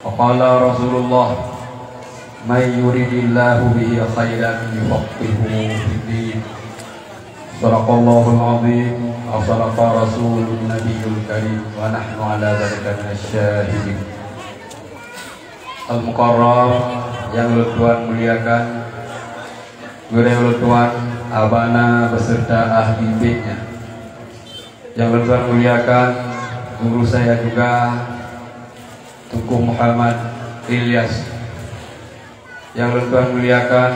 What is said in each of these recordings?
Qala Rasulullah may yuridillahu bihi khairan yufaqihuhu fid-din. Sadaqallahul azim wa sadaqa rasulun nabiyul karim wa nahnu ala dzalika minasyahidin. Al-Mukarram yang Tuhan muliakan, guru Tuhan abana beserta ahli baitnya. Yang Tuhan muliakan guru saya juga Tunku Muhammad Ilyas. Yang Tuhan muliakan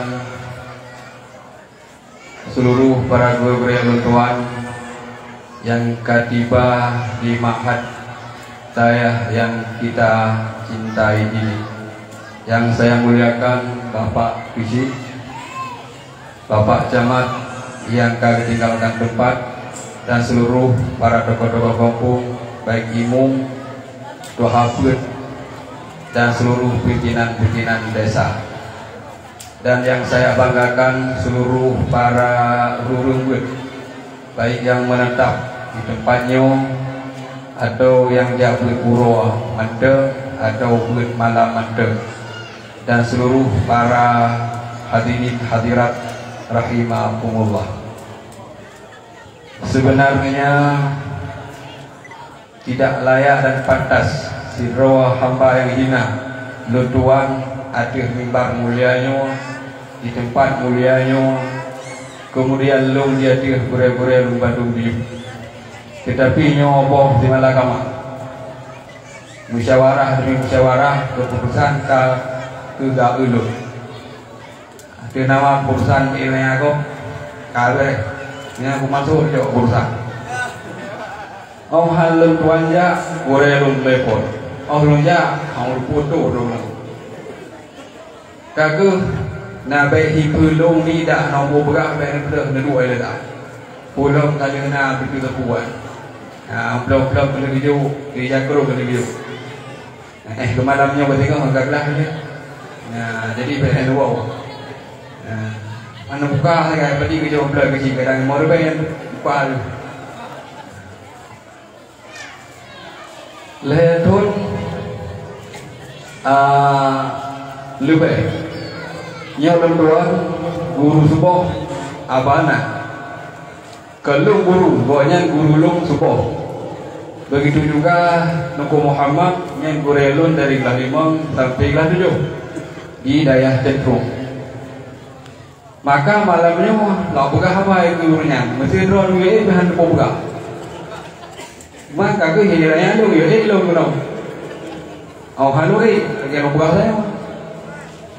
seluruh para guru yang Tuhan yang katibah di ma'had saya yang kita cintai ini. Yang saya muliakan Bapak Fisik, Bapak Camat yang kami tinggalkan tempat, dan seluruh para tokoh-tokoh kampung, baik imum, tua hafid, dan seluruh pimpinan-pimpinan desa. Dan yang saya banggakan seluruh para rurunggut, baik yang menetap di tempatnya atau yang dia berpura mande atau malam mande, dan seluruh para hadirin hadirat rahimakumullah. Sebenarnya tidak layak dan pantas si roh hamba yang hina lutuan atir mimbar mulianya di tempat mulianya, kemudian lung dia atir bure-bure lung Bandung di, tetapi nyoboh di malakama musyawarah demi musyawarah keputusan ke ulu itu nama perusahaan ini aku kabeh ini aku masuk ke perusahaan. Oh halun tuanja bure lung lepon, oh lunja kamu foto dong. Kagu nabe hipulung ni dah nombor berak ben berak dua ile dah. Pulang kali na begitu terpuan. Blok-blok kena video, dia jakro kena video. Kemalamnya aku tengok agak belah dia. Jadi ben dua. Mana buka saya tadi ke jawab blok kecil kadang mau ben buka. Letun lebih yang kedua guru subuh abana kelung guru banyak guru lung subuh. Begitu juga Nuku Muhammad yang gurelun dari kelas 5 sampai kelas 7 di daerah Centrung. Maka malamnya tak buka apa gurunya mesti drone gue bahan buka. Maka ke hilirnya lu ya lo guna. Oh halu yang buka saya.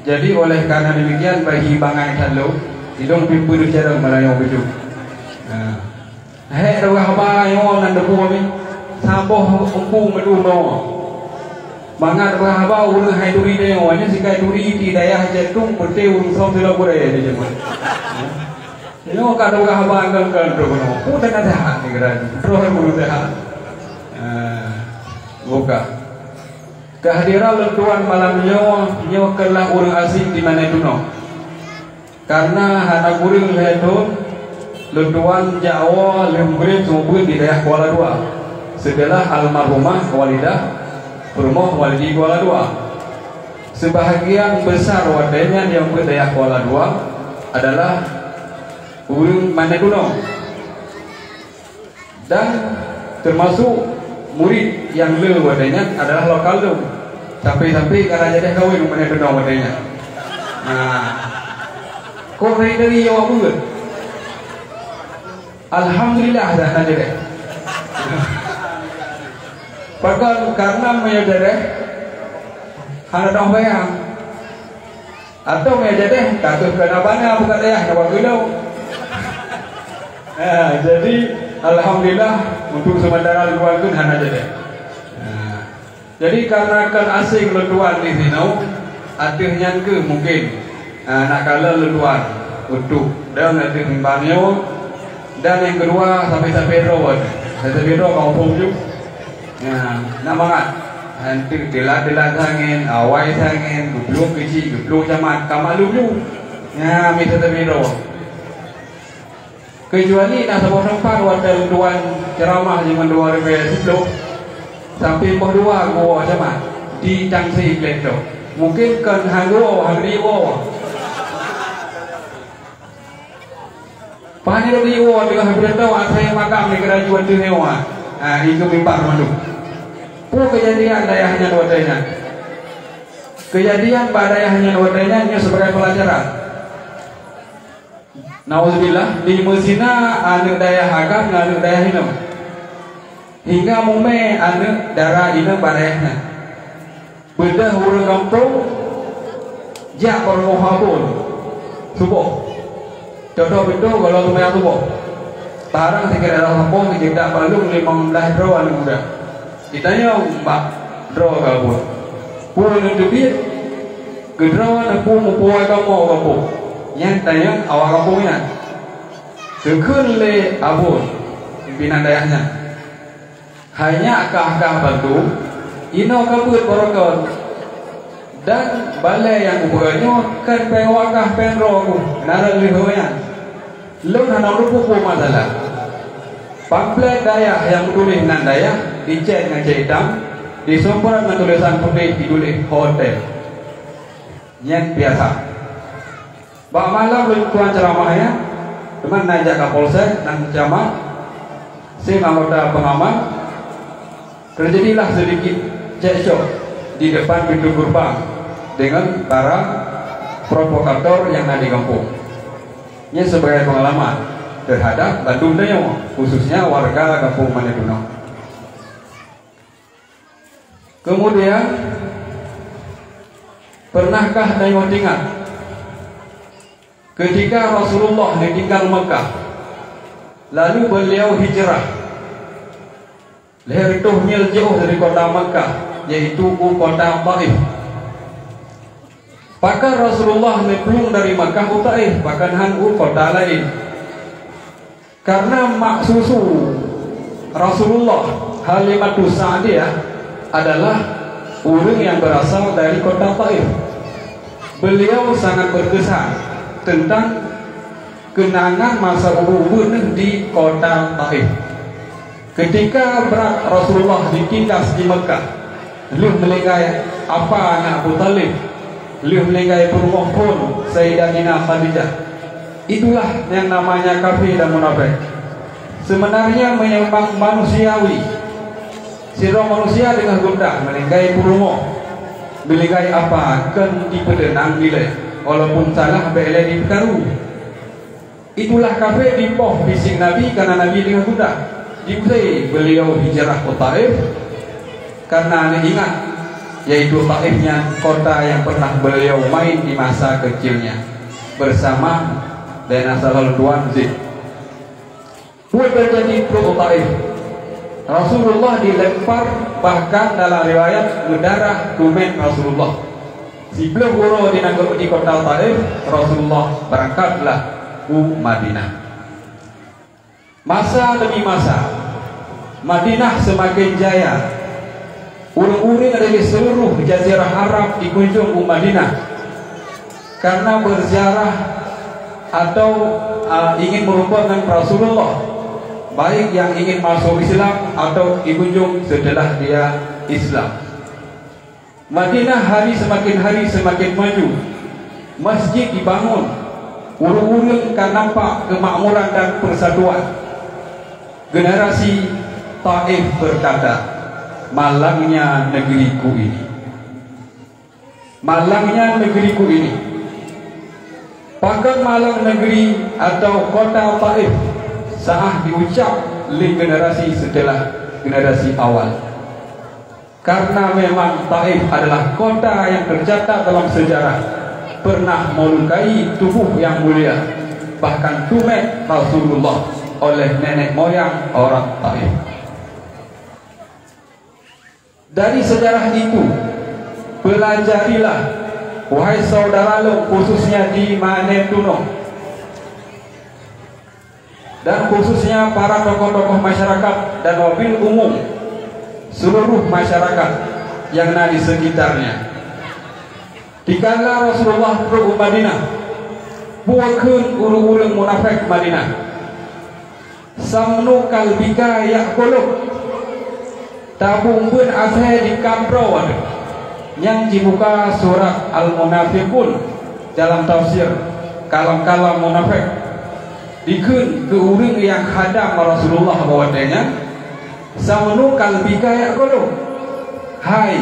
Jadi oleh karena demikian bagi bangai halu hidung pimpin cara melayang begitu. Hei dah apa yang nak debu kami saboh umpung meduno. Mangat apa urang hai duri dia awalnya sikai duri di daerah Centrung berte urang som sila boleh dia cuma. Ini kalau apa angkat tu kono. Putan ada ni geran. Terus guru dah. Buka kehadiran Tuhan malam nyo kelah orang asing di mana itu no, karena anak guru leton Tuhan Jawa lembut semua di daerah Kuala Dua setelah almarhumah walidah rumah walidi Kuala Dua. Sebahagian besar wadahnya yang di daerah Kuala Dua adalah orang mana itu no, dan termasuk murid yang le wadahnya adalah lokal tu. Sampai-sampai kalau jadi kawin mana benar wadahnya. Kau dari Jawa pun. Alhamdulillah dah nanti deh. Padahal karena menyadari hanya dah bayang atau menyadari kasus kenapa bukan ayah nak bilau. Jadi alhamdulillah untuk sementara luar pun hanya jadi. Jadi karena kan asing letuan di sini, artinya ke mungkin nak kalah letuan untuk dan nanti mimbarnya, dan yang kedua sampai rawat, sampai kamu pun juga. Nak banget. Nanti delat angin, awai angin, geblok kecil, geblok camat, kamal lu. Minta sampai rawat. Kecuali nak sebuah tempat wadah luan ceramah zaman 2010 sampai berdua gua macam di tangsi ikleto mungkin kan hango hangriwo pani riwo dengan habreto asai makam ni kerajuan tu hewa itu mimbar mandu pu kejadian dayahnya wadainya kejadian badayahnya wadainya ini sebagai pelajaran. Nauzubillah di Mesina anu dayah agam anu dayah hina hingga mume anu darah ina badayahnya bedah urang kampung jak permohabun subuh jodoh betul kalau lumayan subuh barang sekira dalam kampung tidak perlu 15 draw anu muda ditanya mbak draw kabut pun duit gedrawan aku mempuai kamu yang tanya awal kampungnya sekun le abun pimpinan dayahnya hanya akah-akah bantu ino kabut borokon dan balai yang ubahnya kan pewakah penro aku nara lihoyan lem hanam rupu masalah pamflet dayah yang tulis nan dayah dicek dengan hitam disumber dengan tulisan putih ditulis hotel yang biasa. Bak malam tuan ceramahnya teman najak Kapolsek dan ceramah si anggota pengaman terjadilah sedikit cekcok di depan pintu gerbang dengan para provokator yang ada di kampung. Ini sebagai pengalaman terhadap Bandung Dayo khususnya warga kampung Manedunong. Kemudian pernahkah tengok ingat ketika Rasulullah ditinggal Mekah lalu beliau hijrah leher itu mil jauh dari kota Mekah yaitu kota Taif. Maka Rasulullah meplung dari Mekah ke Taif bahkan hangu kota lain karena mak susu Rasulullah Halimatus Sa'diyah adalah orang yang berasal dari kota Taif. Beliau sangat berkesan tentang kenangan masa ubur di kota Taif. Ketika berat Rasulullah ditindas di Mekah, beliau melenggai apa anak Abu Talib, beliau melenggai perumah pun Sayyidatina Khadijah. Itulah yang namanya kafir dan munafik. Sebenarnya menyembah manusiawi. Siro manusia dengan gundah melenggai purumo melenggai apa kan dipedenang nilai walaupun salah bele dipekaru. Itulah kafe di poh bising Nabi karena Nabi dengan gundah diusai beliau hijrah ke Taif karena ingat yaitu Taifnya kota yang pernah beliau main di masa kecilnya bersama dan asal Tuan Zid. Buat terjadi pro Taif Rasulullah dilempar bahkan dalam riwayat mendarah tumen Rasulullah. Sebelum guru di kota Taif, Rasulullah berangkatlah ke Madinah. Masa demi masa, Madinah semakin jaya. Urung-urung dari seluruh Jazirah Arab dikunjung ke Madinah karena berziarah atau ingin merupakan Rasulullah. Baik yang ingin masuk Islam atau dikunjung setelah dia Islam. Madinah hari semakin maju. Masjid dibangun. Urung-urung kan nampak kemakmuran dan persatuan. Generasi Taif berkata, malangnya negeriku ini. Malangnya negeriku ini. Bahkan malang negeri atau kota Taif saat diucap oleh generasi setelah generasi awal. Karena memang Taif adalah kota yang tercatat dalam sejarah pernah melukai tubuh yang mulia, bahkan tumet Rasulullah oleh nenek moyang orang Taif. Dari sejarah itu pelajarilah wahai saudara lo, khususnya di Manedunong dan khususnya para tokoh-tokoh masyarakat dan wabil umum seluruh masyarakat yang ada di sekitarnya. Dikala Rasulullah pergi Madinah, buatkan urung-urung munafik Madinah. Samnu kalbika yakuluk tabung pun asai di kampro yang dibuka surat Al-Munafiqun dalam tafsir kalam-kalam munafik dikeun ke urang yang hadam Rasulullah bawadanya samanu kalbika ya qulu hai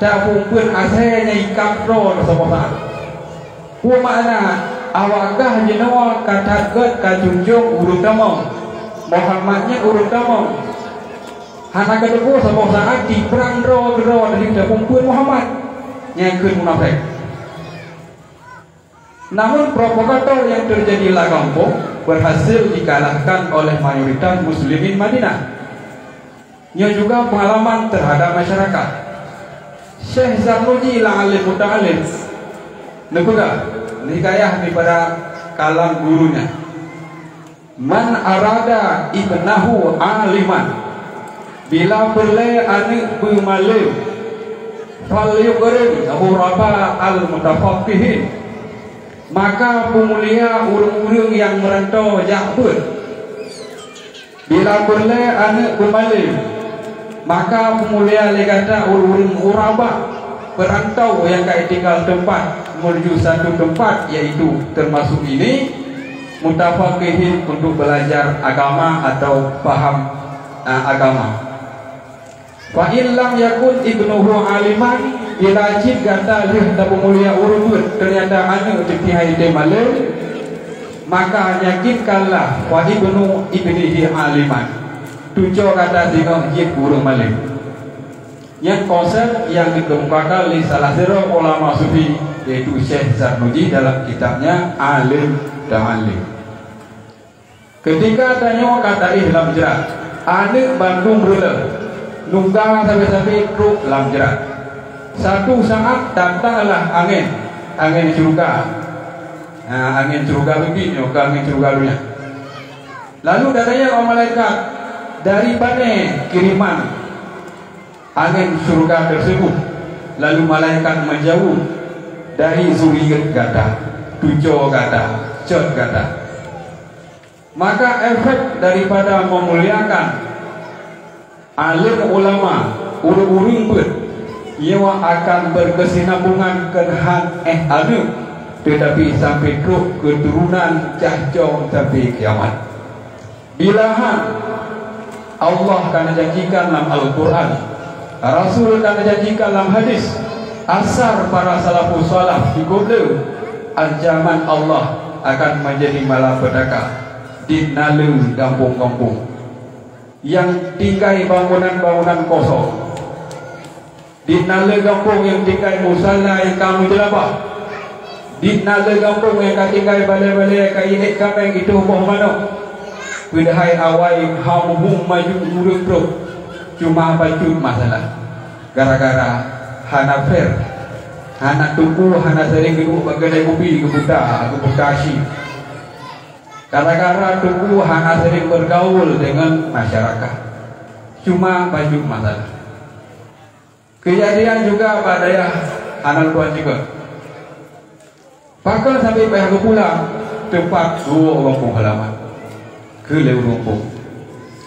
ta pungkeun asenya ikapro sabana ku makna awakah jenawa kataget kajunjung urang damong Muhammadnya urang damong hana kedepu sabana saat di perang ro dari pungkeun Muhammad nyakeun munafik. Namun provokator yang terjadi Lampung berhasil dikalahkan oleh mayoritas muslimin Madinah. Ia juga pengalaman terhadap masyarakat. Syekh Zarnuji ilang alim muta'alim nebuga hikayah daripada kalam gurunya. Man arada ibnahu aliman bila berle anik bermalim fal yuqrin ghuraba al-mutafaqihin, maka pemulia urang-urang yang merantau jahbut bila berle anak bermalim, maka pemulia legata urang uraba perantau yang tinggal tempat menuju satu tempat, yaitu termasuk ini mutafaqihin untuk belajar agama atau paham agama. Fa illam yakun ibnuhu aliman, bila cip kata lih tak pemulia urut ternyata anak tihai malam, maka yakinkanlah wa ibnihi aliman, tujuh kata sehingga jip urung malam. Yang konsep yang dikemukakan oleh salah seorang ulama sufi yaitu Syekh Zarnuji dalam kitabnya Alim dan Alim. Ketika tanya kata dalam jerat anak Bandung berle nunggang sampai-sampai truk dalam jerat. Satu saat datanglah angin curuga. Angin curuga lebih nyoka angin curuga dunia. Lalu datanya orang malaikat dari mana kiriman angin curuga tersebut. Lalu malaikat menjauh dari zuriyat kata, tujuh kata, cot kata. Maka efek daripada memuliakan alim ulama urung-urung pun ia akan berkesinambungan kehan anu, tetapi sampai terus keturunan cahcong sampai kiamat. Bilahan Allah akan janjikan dalam Al-Quran, Rasul akan janjikan dalam hadis, asar para salafus salaf di kode ancaman Allah akan menjadi malapetaka di nalu kampung-kampung yang tinggal bangunan-bangunan kosong, di nala kampung yang tinggal musalla yang kamu jelabah, di nala kampung yang tinggal balai-balai yang inek kameng itu boh mana bidahai awai hamuhum maju urut truk cuma baju masalah gara-gara hana fair, hana tuku, hana sering geduk bagai kopi kebuta Bekasi. Gara-gara tubuh hanya sering bergaul dengan masyarakat, cuma baju masalah. Kejadian juga pada anak tuan juga. Pakal sampai pihak pulang tempat dua kampung halaman ke leu kampung.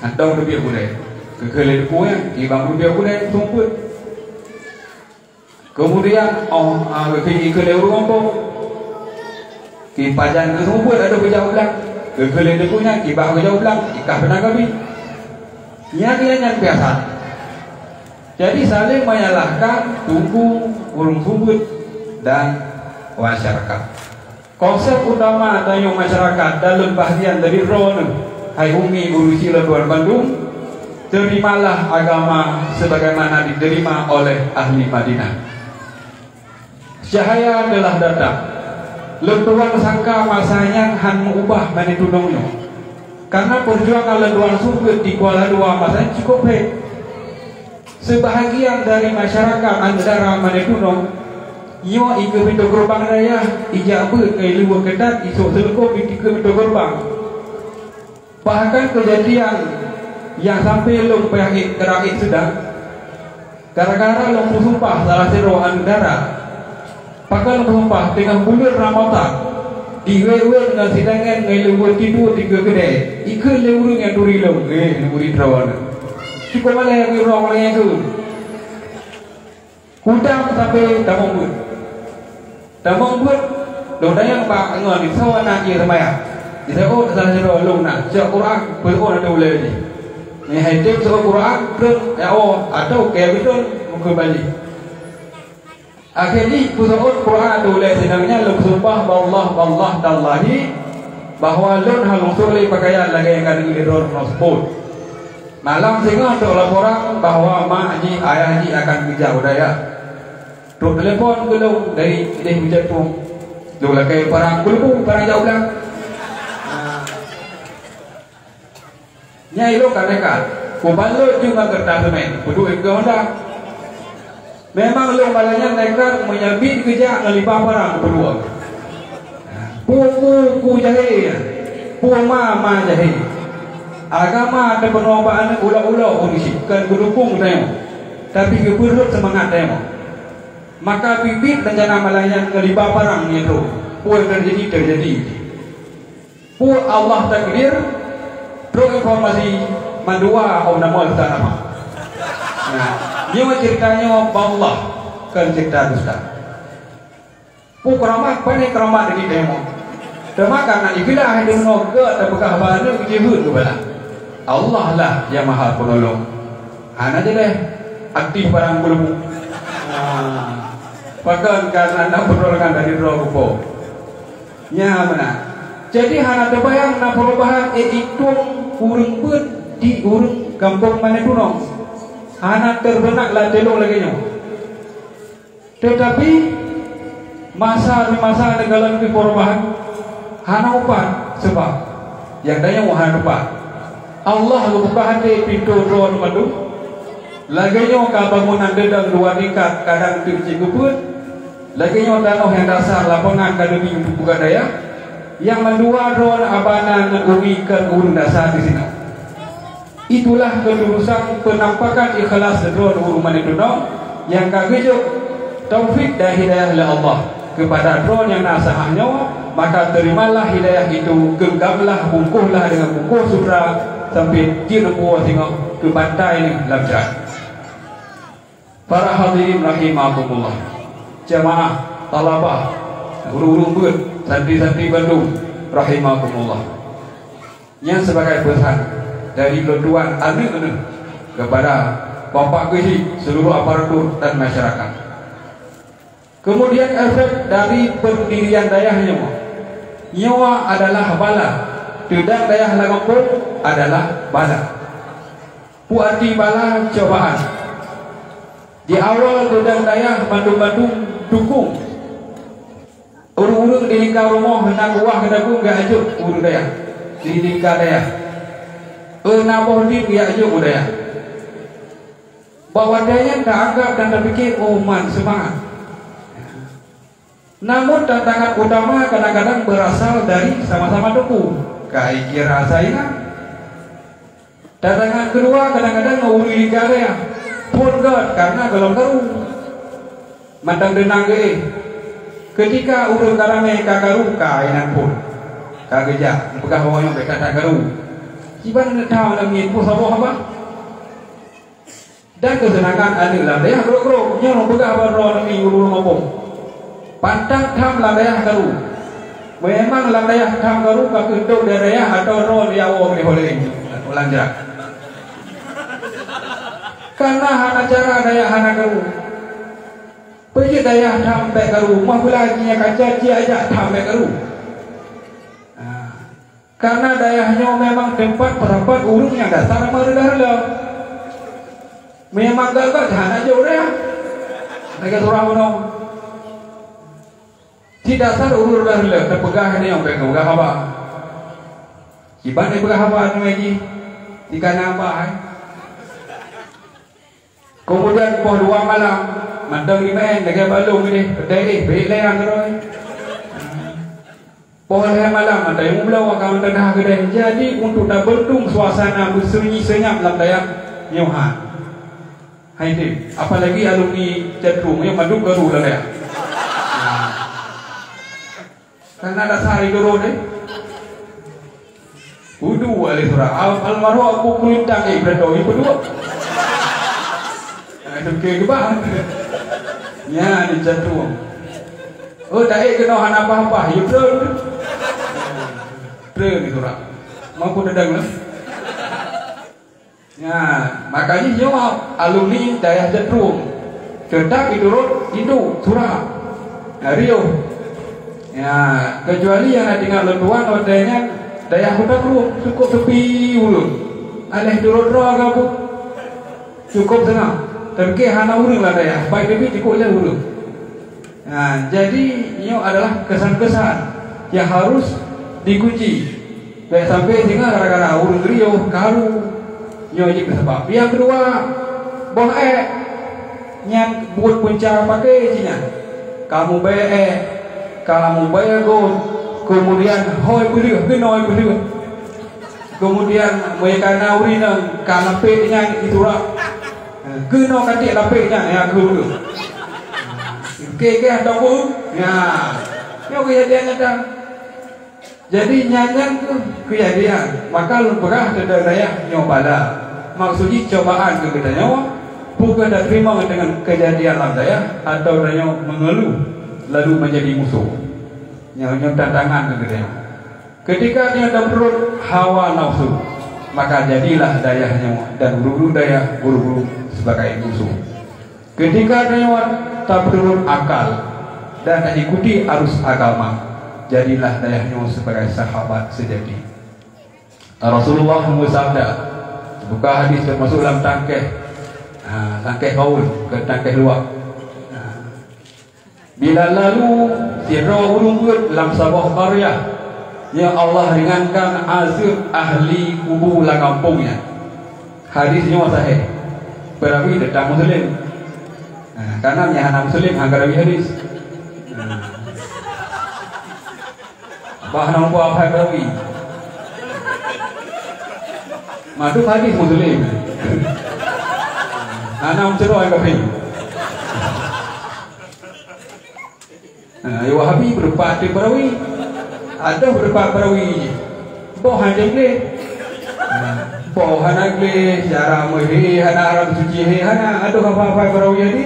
Atau lebih boleh ke leu kampung ibang lebih boleh tumput. Kemudian pergi ke leu kampung. Ki pajan ke tumput ada berjauh ulang. Kekeliling punya kibah jauh belang ikah benar kami yang biasa. Jadi saling menyalahkan tubuh urung tubuh dan masyarakat. Konsep utama dari masyarakat dalam bahagian dari Ron hai umi urusi luar Bandung, terimalah agama sebagaimana diterima oleh ahli Madinah. Cahaya telah datang. Lentuan sangka masanya han mengubah manitudongnya. Karena perjuangan lentuan sumpit di Kuala Dua masanya cukup baik. Sebahagian dari masyarakat antara manitudong ia ikut pintu gerbang raya ijabut ke luar ketat isuk selekup di pintu gerbang. Bahkan kejadian yang sampai long pihak terakhir sudah gara-gara long sumpah salah seru andara. Pakal bersumpah dengan bulan Ramadan diwewe dengan sidangan ngelewat tidur tiga kedai ikut lewurung yang duri long duri terawan cukup malah yang orang yang tu Hudang sampai tamong buat. Tamong buat dong dayang pak ngon di sawana ia ramai. Di sana salah satu long nak cak Quran beron ada ulai ni. Ni hai tem so Quran beron ya atau kayak betul mungkin balik. Akhirnya pusat Quran ada ulai senangnya long sumpah Allah tallahi bahwa lon halung surli pakaian lagi yang kali ini ron nosbut. Malam sehingga untuk laporan bahwa mak haji ayah haji akan kerja budaya. Tuk telefon belum dari hujan pun. Dulu lagi parang kulpu parang jauh belang. Nyai lo kan dekat. Kubalut cuma kertas semen. Kudu ikut Honda. Memang lo balanya nekat menyabit kerja ngelipah parang berdua. Puku jahe, puma jahe. Agama ada perlombaan ulah-ulah urisi, kan berdukung temo. Tapi keberut semangat temo. Maka bibit rencana malanya ngelibah parang ni tu. Puan terjadi. Pu Allah takdir, terus informasi mandua au nama nama. Nah, dia ceritanya Allah kan cerita dusta. Pu keramat panik keramat di temo. Termakan nak ikilah hidup noga dan bekah bahan kejibut tu bala. Allah lah yang maha penolong. Anak je deh aktif barang belum. Bahkan karena anda pertolongan dari roh kupo. Nya mana? Jadi hana terbayang nak perubahan itu urung pun di urung kampung mana tu nong. Hana terbenak lah telok lagi nyo. Tetapi masa negara di perubahan hana upan sebab yang daya wahana upan Allah lupa hati pintu ruang madu lagi nyo bangunan dedang dua tingkat kadang tinggi kuput lagi nyo tanah yang dasar lapangan kadang untuk buka daya yang mendua ruang abana mengumikan urun dasar di sini. Itulah kelulusan penampakan ikhlas ruang urun manidunong yang kagejuk taufik dan hidayah oleh Allah kepada ruang yang nasahah nyawa. Maka terimalah hidayah itu, genggamlah, bungkuhlah dengan bungkuh sutra sampai dirempuh tengok ke pantai ini lamcat. Para hadirin rahimakumullah, jamaah, talabah, guru-guru bud, santri-santri Bandung rahimakumullah. Yang sebagai pesan dari Tuan anak-anak kepada bapak gehi seluruh aparatur dan masyarakat. Kemudian efek dari pendirian dayahnya, nyawa adalah bala, tidak dayah lagampung adalah bala. Puati bala cobaan. Di awal tudang dayah bandung-bandung dukung. Urung-urung di lingkar rumah hendak uah kedagung gak ajuk urung dayah. Di lingkar dayah. Naboh din gak ajuk dayah. Bahwa dayah tak anggap dan terfikir man semangat. Namun tantangan utama kadang-kadang berasal dari sama-sama dukung. Kai kira saya. Tantangan kedua kadang-kadang ngawuri karya. Pun God karena gelom garu. Mandang denang ge. Ketika urang karame kagaru kainan pun. Kageja bekah wayang beka tak garu. Siban tahu nak ngin pun sabo apa? Dan kesenangan anu lah daya gro-gro nya bekah ro ni urang ngomong. Pantang tham ladayah garu. Memang ladayah tham garu ka kenduk darayah atau ro liawo ni boleh ulang jerak. Karena hana cara dayah hana garu. Pergi dayah tham be garu, mah lagi nya kaca ci aja tham be garu. Karena dayahnya memang tempat perapat urung yang dasar merendah. Memang gagak hana jauh dayah. Mereka surah menong. Di dasar urur dah le terpegah ni yang pegang pegah apa? Iban ni pegah apa ni lagi? Di kana apa? Kemudian pukul 2 malam, mandang 5 dekat balung ni, pedai beri layang terus. Pukul 5 malam, ada yang belau akan tenah kedai. Jadi untuk dah berdung suasana bersunyi senyap dalam dayang nyohan. Hai tim, apalagi alumni cenderung yang madu garu lah ya. Karena ada sehari dulu deh. Udu alih surah. Almarhum aku kulintang berdoa berdua. Itu kebang. Ya dicentuang. Oh tak kena hana apa-apa. Ya betul. Betul ni orang. Mampu dedang lah. Ya, makanya nyawa alumni daya cenderung. Kedak idurut itu surah. Rio. Ya, kecuali yang ada tinggal lenduan odanya daya hutan lu cukup tepi dulu. Alih idurut roh kamu. Cukup senang. Tapi hana urang lah daya. Baik lebih cukup je dulu. Nah, jadi ini adalah kesan-kesan yang harus dikunci. Baik sampai tinggal gara-gara urang Rio karu. Nyo je sebab. Yang kedua, yang buat punca pakai cina. Kamu bayar gold. Kemudian hoi beli, kenoi beli. Kemudian mereka nauri nang kanape nya itulah. Keno katik lapeknya ya guru. Ke ada pun. Ya. Yo kejadian datang. Jadi nyanyian tu kejadian. Maka lu berah daya nyobala. Maksudnya cobaan ke kita nyawa bukan dah terima dengan kejadian daya atau daya mengeluh lalu menjadi musuh. Nyawa tantangan ke kita. Ketika dia ada perut hawa nafsu, maka jadilah daya nyawa dan guru daya guru sebagai musuh. Ketika nyawa tak perut akal dan tak ikuti arus agama, jadilah daya nyawa sebagai sahabat sejati. Rasulullah bersabda, buka hadis termasuk dalam tangkeh baul ke tangkeh luar. Bila lalu sirra urunggut dalam sebuah karya yang Allah ringankan azab ahli kubur la kampungnya. Hadisnya sahih. Perawi datang muslim. Karena anak muslim anggar hadis. Bahan apa perawi. Madu hadis muslim. Anak cerita yang kafir. Nah, Wahabi berupa di perawi. Ada berupa perawi. Bohan jegle. Bohan jegle cara muhi hana Arab suci hana ada apa-apa perawi ini.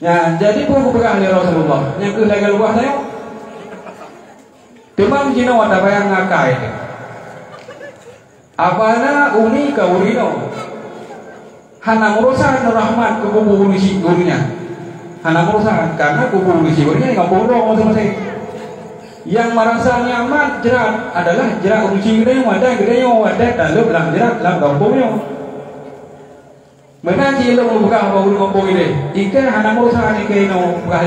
Ya, jadi pun berkah oleh Rasulullah. Yang ke legal luar saya. Temang Cina wata bayang ngakai. Apana uni ka urino. Hana urusan rahmat ke kubu urisi gurunya. Hana urusan karena kubu urisi gurunya enggak bodoh masing-masing. Yang merasa nyaman jerat adalah jerat urisi gede wadah dalam dalam jerat dalam kampungnya. Menanti lo buka baru kampung ini. Ikan hana urusan ikan no bukan.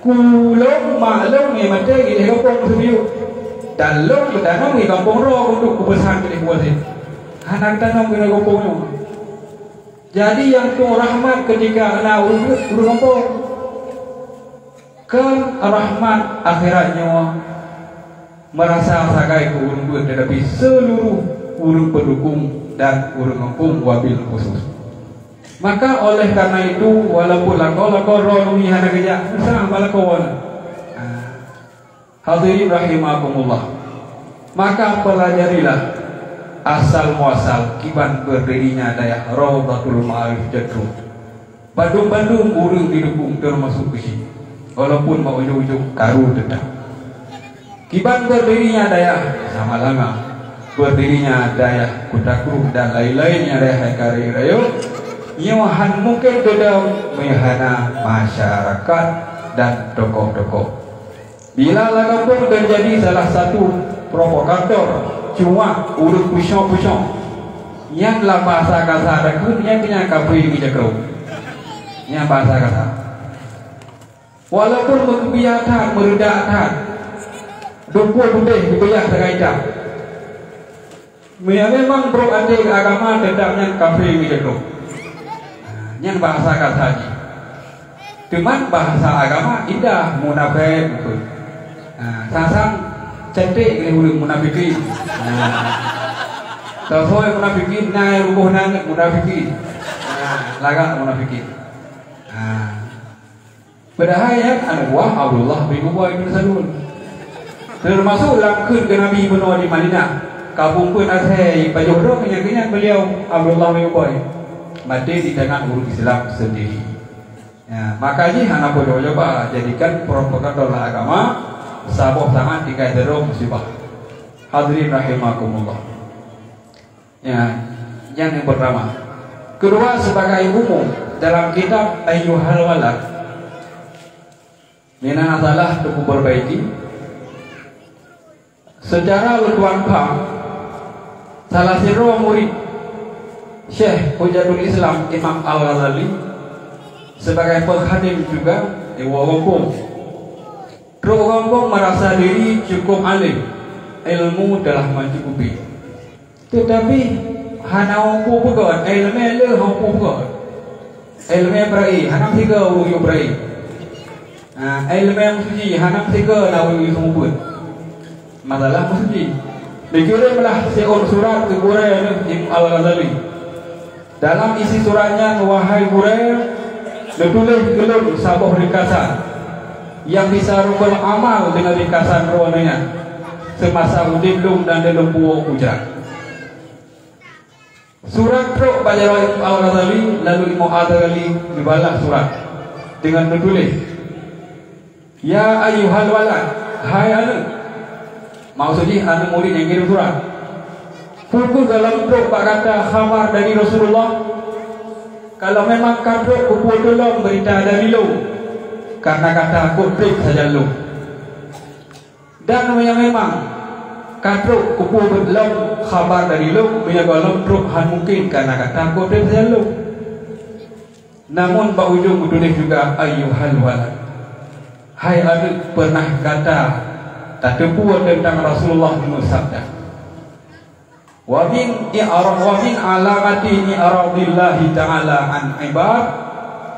Kulong maklum ni mata gede kampung sebiu. Dalam bertanam di kampung roh untuk kebesaran kita buat ini. Anak tanam di kampungnya. Jadi yang tu rahmat ketika anak urut kampung. Kan rahmat akhiratnya merasa sagai keurut tetapi seluruh urut pendukung dan urut kampung wabil khusus. Maka oleh karena itu walaupun lakau roh ni hana kerja sama balakawan. Hadirin rahimakumullah. Maka pelajarilah asal muasal kiban berdirinya daya Raudhatul Ma'arif Jadrut. Bandung-bandung urang didukung termasuk besi. Walaupun mau ujung-ujung karu tetap. Kiban berdirinya daya sama lama. Berdirinya daya Kutakru dan lain-lainnya daya Haikari Rayo. Nyawahan mungkin dedam mehana masyarakat dan tokoh-tokoh. Bila kampung terjadi salah satu provokator cuma urut pusong-pusong yang dalam bahasa kasar aku yang punya kafir di Jakarta yang bahasa kasar walaupun kebiasaan meredakkan dukul putih dibayar terkaitan memang bro anjing agama tetapnya kafir di Jakarta yang bahasa kasar cuman bahasa agama indah munafik betul. Sasang cantik oleh hulu munafikin. Kalau munafikin naik rubuh nang munafikin. Lagak munafikin. Padahal ya anak buah Abdullah bin Ubay bin Salul. Termasuk langkun ke Nabi benua di Madinah. Kampung pun asai pajodoh kenyang beliau Abdullah bin Ubay. Mati di tengah urut Islam sendiri. Ya, makanya anak bodoh coba jadikan propaganda agama saboh sangat tiga derong musibah. Hadirin rahimakumullah. Ya, yang pertama. Kedua, sebagai umum dalam kitab Ayyuhal Walad, Mina adalah untuk perbaiki. Secara lutuan paham, salah satu murid Syekh Hujjatul Islam Imam Al-Ghazali sebagai penghadim juga Wawampung. Wawampung merasa diri cukup alim, ilmu telah mencukupi. Tetapi hana mampu pegat, ilmu le mampu pegat. Ilmu berai, hana tiga ulu berai. Ilmu suci, hana tiga lalu sumber. Masalah suci. Dikirimlah seorang surat ke Hurairah Imam Al-Ghazali. Dalam isi suratnya, wahai Hurairah, ditulis gelap sabuh ringkasan yang bisa rubah amal dengan ringkasan ruananya semasa hidup dan dalam buah hujan. Surat truk baca Imam Al-Ghazali, lalu Imam Al-Ghazali dibalas surat dengan tertulis, Ya ayyuhal walad, hai anak. Maksudnya anak murid yang kirim surat. Pukul dalam truk pak kata khabar dari Rasulullah. Kalau memang kadruk kupul tolong berita dari lu, karena kata kudrik saja lu. Dan memang kadruk kupul belum khabar dari lu, menjaga truk han mungkin karena kata kudrik saja lu. Namun ujung tulis juga ayyuhal walad, hai anak, pernah kata tak terbuat tentang Rasulullah bersabda, Wa min alamati i'radillahi ta'ala an ibad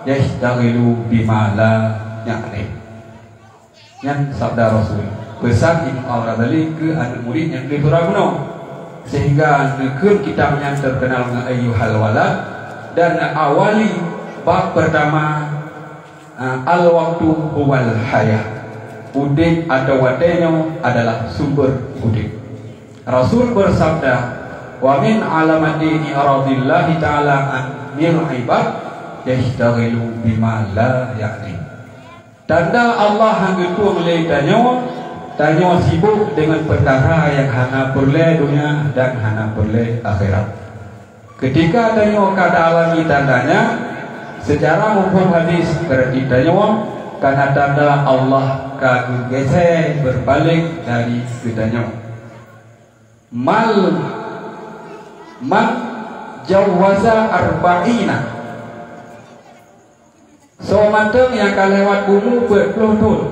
yashtaghilu bima la ya'rif. Yang sabda Rasul pesan Imam Al-Ghazali ke anak murid yang beli surah kuno, sehingga nekun kitabnya terkenal dengan Ayyuhal Walad dan awali bab pertama al-waktu huwal hayah. Udik atau wadenyo adalah sumber udik. Rasul bersabda, wa min alamati i'radillahi ta'ala an mil ibad yashtaghilu bima la ya'ni. Tanda Allah yang itu mulai tanyo sibuk dengan perkara yang hana boleh dunia dan hana boleh akhirat. Ketika tanyo kada alami tandanya secara mufhum hadis berarti tanyo karena tanda Allah kagum gesek berbalik dari kedanyo. Man jawaza arba'ina, so manteng yang kalewat umur berpuluh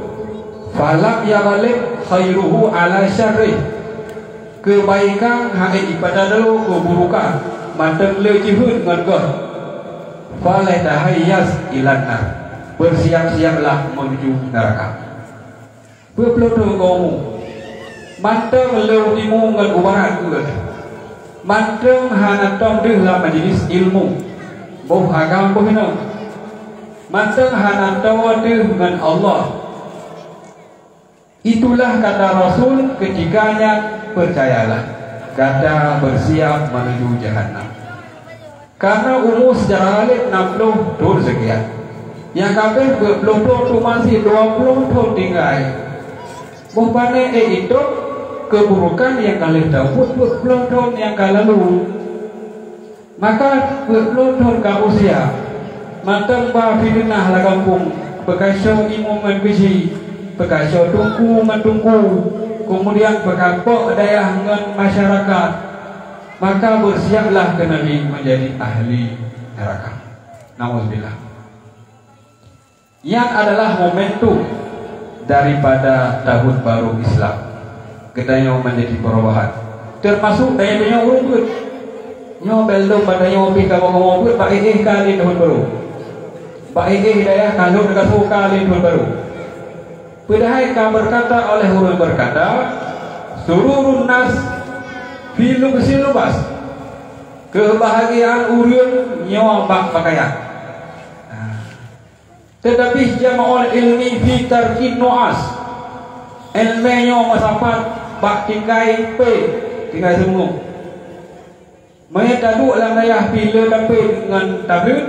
falak ya balik khairuhu ala syarri, kebaikan hai ibadah dulu keburukan manteng le jihud ngan falai tahayyas ilanar, bersiap-siaplah menuju neraka. Berpuluh kamu manteng leu timu ngan ubaran kuat, manteng hana tong dalam majlis ilmu, boh agam boh hina, manteng hana tawa dengan Allah. Itulah kata Rasul ketiganya, percayalah, kata bersiap menuju jahanam. Karena umur secara alik 60 tahun sekian, yang kafir 20 tahun masih 20 tahun tinggal. Boh pane itu keburukan yang kalian dapat 20 tahun yang lalu, maka 20 tahun kamu siap mantap bah fitnah la kampung bekasyo imuman biji bekasyo tungku mentungku kemudian bekapok daya dengan masyarakat, maka bersiaplah ke Nabi menjadi ahli neraka. Nauzubillah. Yang adalah momentum daripada tahun baru Islam, kedaya menjadi perubahan, termasuk daya punya urut nyo belum badanya opi kamu urut pak kali tahun baru, pak hidayah kalau dekat kali tahun baru. Padahal kamu berkata oleh huruf berkata sururun nas filu kesilubas, kebahagiaan urut nyo bak pakaian. Tetapi jama'ul ilmi fi tarkin nu'as, ilmenyo masapat bak tingkai pe tingkai semua. Maya tadu alam dayah bila tapi dengan tabut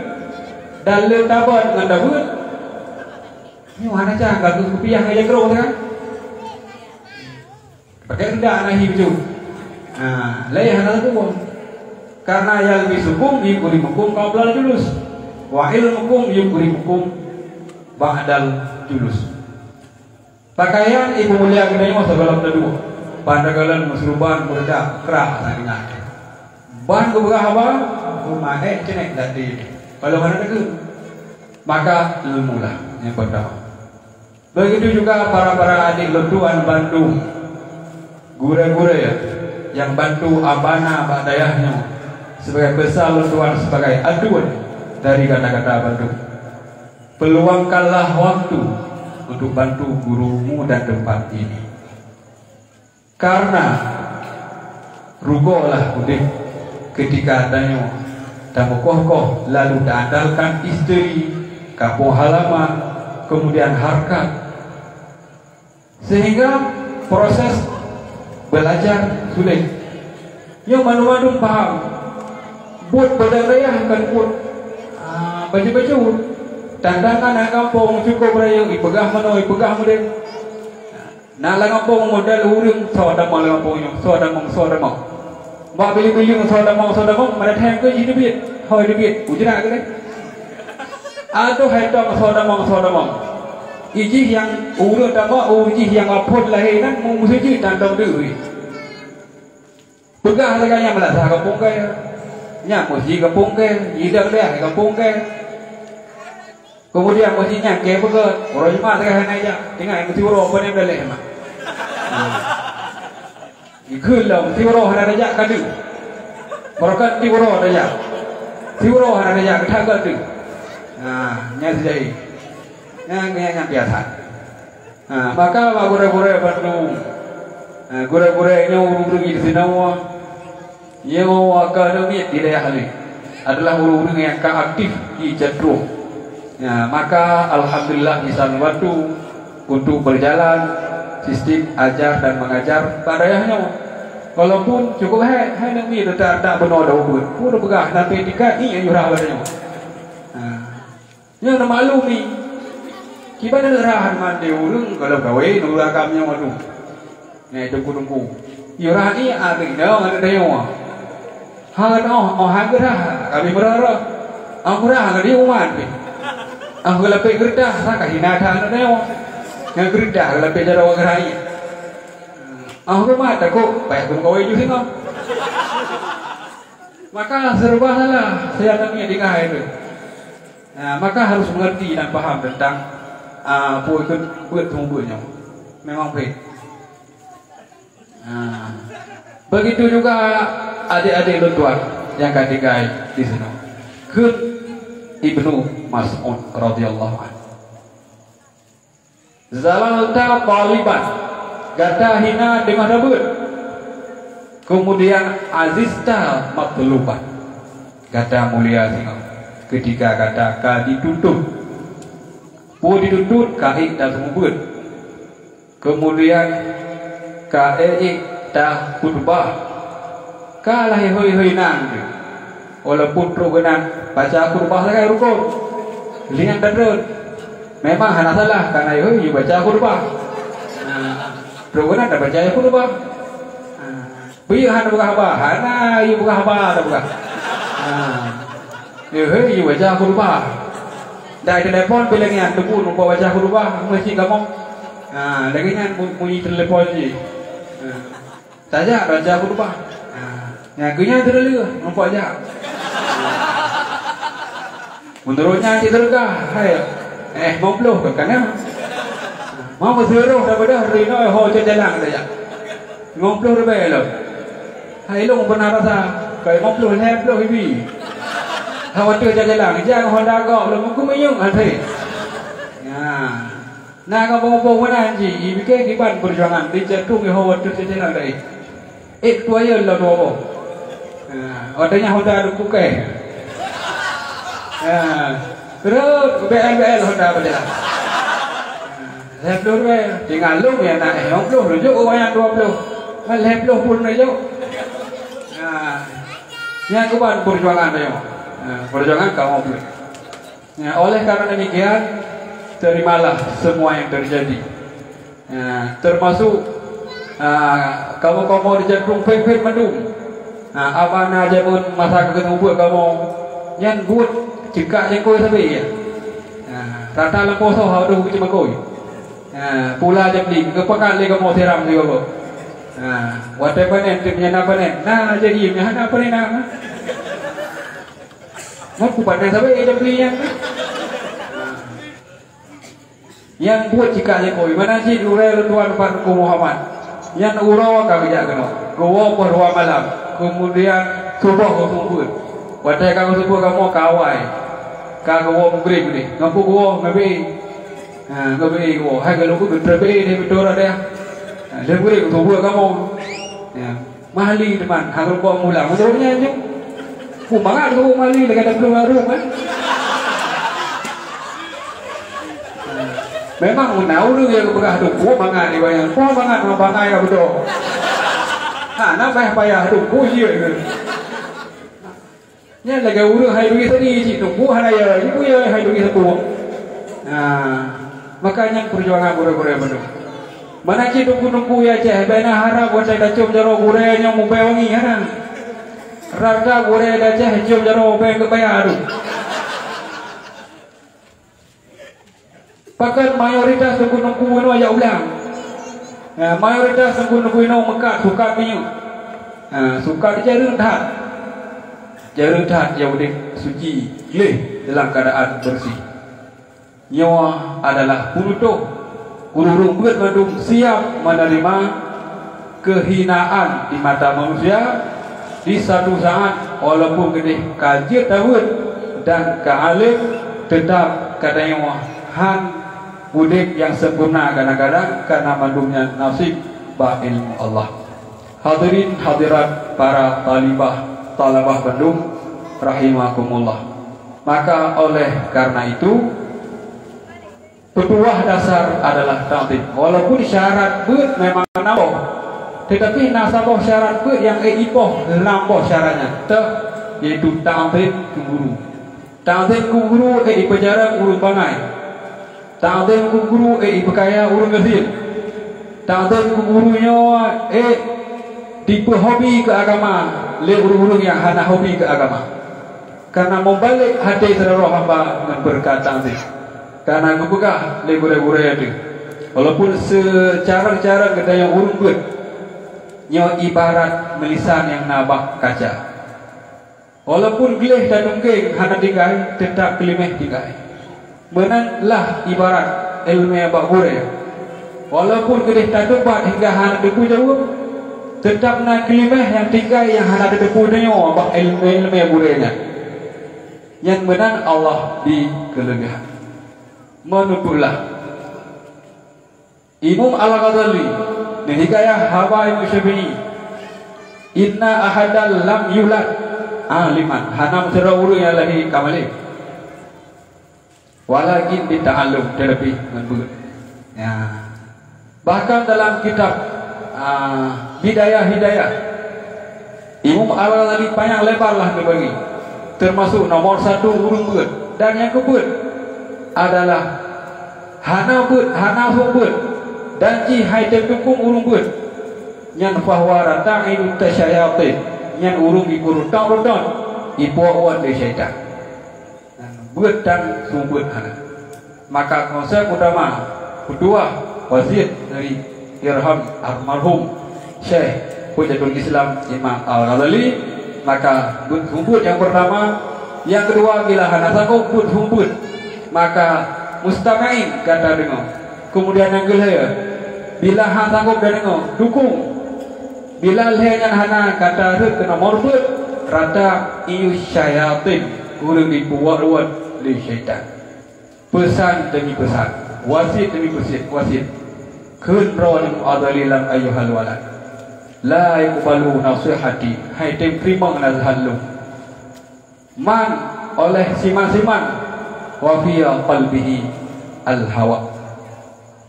dan le tabat dengan tabut Nyuhan aja, gak kepiah aja kerong kan? Pakai rendah nahi becu. Nah, lain hal itu pun. Karena yang disukum yukuri hukum qabla julus. Wa ilmukum yukuri hukum ba'dal julus. Pakaian ibu mulia kedai masa dalam kedua. Pandagalan musruban berdak kerak sangat. Ban keberah apa? Rumah cenek tadi. Kalau mana dekat, maka ilmu lah yang pertama. Begitu juga para adik letuan Bandung, gure-gure ya, yang bantu abana badayahnya sebagai besar letuan sebagai aduan dari kata-kata Bandung. Peluangkanlah waktu untuk bantu gurumu dan tempat ini. Karena rugolah udah ketika adanya tamu kokoh lalu diandalkan istri, kampung halaman, kemudian harkat, sehingga proses belajar sulit. Yang malu-malu paham, buat berdaya kan buat baju-baju tandangan nak kampung cukup beraya ipegah mana ipegah mana. Nak lang kampung modal urang soda mau kampungnya soda mau. Mak beli-beli soda mau mana thang ke ini duit, hoi duit, ujrak ke ni. Atau hendang soda mau. Iji yang urut apa, uji yang apot lahiran mengusiji tandang diri. Pegah lagi yang melatah kampung kaya, nyak mesti kampung kaya, idang dia kampung kaya. Kemudian mesti nyak kaya pegat, orang cuma sekali aja, tinggal mesti orang pun yang beli mah. Ikut lah mesti orang ada aja kadu, mereka mesti orang ada aja, mesti orang ada aja kita kadu. Nyak sedih. Yang biasa. Maka gure-gure Bandung, gure-gure ini urung-urung di sini yang akademik di daerah ini adalah urung-urung yang aktif di Jadro. Maka alhamdulillah bisa membantu untuk berjalan sistem ajar dan mengajar pada daerahnya. Walaupun cukup hai nak ni tak benar dah pun pegah nanti tiga ni yang jurah badanya. Yang nak maklum ni kita ada rahan mandi urung kalau gawe nurah kami yang madu. Ni tunggu. Yurah ni ada dah ada yang. Hang hang gerah kami berara. Aku dah ngadi umat ni. Aku lapik gerdah tak hina than ada yang. Yang gerdah lapik cara gerai. Aku mat aku baik gawe ju sini. Maka serba salah saya tak ni dengar itu. Maka harus mengerti dan paham tentang buat tumbuhnya memang baik. Begitu juga adik-adik tuan yang ketiga di sini. Ke Ibnu Mas'ud radhiyallahu anhu. Zalalta taliban, gata hina dengan dabut. Kemudian azizta matluban, gata mulia sini. Ketika kata ditutup. Dituntut kaik dah semubut. Kemudian kaik dah khutbah. Kalah hoi nang. Walaupun terkenal baca khutbah saja rukun. Lihat terus. Memang hana salah karena hoi baca khutbah. Terkenal dah baca khutbah. Biar hana buka apa? Hana buka apa? Dah buka. Hoi baca khutbah. Dah telepon bilangnya tu pun baca khutbah mesti kamu. Lagi nya bunyi telepon je. Saja baca khutbah. Nyakunya terlalu nampak aja. Menurutnya kita lega. Hai. Mau peluh kan ya? Mau berseruh daripada Rino ho jalan saja. Mau peluh lebih lah. Hai lu pernah rasa kayak mau peluh lepas peluh ibi. Khawatir jalan jangan Honda kau belum aku menyung hati. Nah kampung-kampung mana ji? Ibu ke kiban perjuangan di jatuh ke khawatir jalan tadi. Tua ya lah dua. Adanya Honda ada kukai. Terus BL Honda berjalan. Lepas tu tinggal lu ya nak 20 rujuk orang 20. Lepas tu pun rujuk. Yang kiban perjuangan dia. Perjuangan kaum muslim. Oleh karena demikian terimalah semua yang terjadi. Termasuk kamu mau dijadung pek-pek mendung. Abana jamun masa ketubuk kamu yang buat cekak jengkoi sabi ya. Rata lampu so hau tu cuma koi. Pula jam ni kepakan le kamu seram juga kok. Watai panen timnya na panen. Nah jadi nya hana panen na. Ngaku panen sabi jam ni yang buat cekak jengkoi mana sih urai tuan Pak Muhammad. Yang urawa kagak kena. Gowo perwa malam. Kemudian subuh kau subuh. Watai kau subuh kamu kawai. Kau gowo mukri ni. Ngapu gowo ngabi. Ngabi gowo. Hai kalau kau terbaik ni betul ada. Lebih subuh kamu. Mahali teman. Kalau kau mula mudahnya je. Kumangat kau mahali dekat dalam rumah. Memang menau tu yang berkah tu. Kau mangat ni banyak. Kau mangat mau bangai kau betul. Nak payah tu kuih je. Nya lagi urang hai duit tadi cik tunggu hanaya, ibu ya hai duit satu. Makanya perjuangan gure-gure betul. Mana cik tunggu ya ceh bena harap buat saya cium jaro gure nya mupai wangi kan. Rada gure dah ceh cium jaro mupai ke bayar tu. Pakai mayoritas tunggu no ya ulang. Mayoritas tunggu no mekat suka minyak. Suka jarum tat yang udah suci leh dalam keadaan bersih. Nyawa adalah penutup urung buat mandung siap menerima kehinaan di mata manusia di satu saat walaupun gede kaji tahun dan kealim tetap kata nyawa han udik yang sempurna kadang-kadang karena mandungnya nasib bah ilmu Allah. Hadirin hadirat para talabah Bandung rahimakumullah. Maka oleh karena itu petuah dasar adalah ta'zim. Walaupun syarat beut memang nambah, tetapi nasabah syarat beut yang ipoh lampau syaratnya yaitu ta'zim ke guru. Ta'zim ke guru ipajarang urun bangai. Ta'zim ku guru berkaya urung ngesil. Ta'zim ku gurunya tipe hobi ke agama, le urung-urung yang hana hobi ke agama. Karena membalik hati seluruh hamba dengan berkat ta'zim. Karena kebegah le gure-gure itu. Walaupun secara-cara kita yang urung ber, nya ibarat melisan yang nabak kaca. Walaupun gelih dan mungkin hana tinggai, tetap kelimeh tinggai. Menanlah ibarat ilmu yang bakure. Walaupun kedih tak debat hingga hana depu jauh, tetap nak kelimah yang tinggal yang hana depu denyo bak ilmu yang burenya. Yang menang Allah di kelebihan. Menutullah Imam Al-Ghazali di hikayah Habaib Syafi'i, inna ahadal lam yulad aliman hanam serawuru yang lahi kamali walakin dita'allum terapi menbut. Bahkan dalam kitab Hidayah Imam Al-Ghazali panjang lebarlah dibagi, termasuk nomor 1 urung bud, dan yang kebud adalah hana bud dan ji hai tepukung urung bud yang bahwa rata'inu tasyayatin yang urung ikuru ta'udon ipu'awan de syaitan bud dan sumbud hana. Maka konsep utama kedua wazir dari Irham almarhum Syekh Hujjatul Islam Imam Al-Ghazali, maka bud sumbud yang pertama. Yang kedua, bila hana sanggup bud sumbud, maka mustamain kata dengar. Kemudian yang kedua, bila hana sanggup dan dengar dukung. Bila lehenyan hana kata kena morbud rata iu syayatin urung dibuat di syaitan. Pesan demi pesan, wasit demi wasit. Kun rawani mu'adzalilam ayyuhal walad, la yuqbalu nasihati, hai tem terima nazhallu man oleh siman-siman wa fi qalbihi al hawa.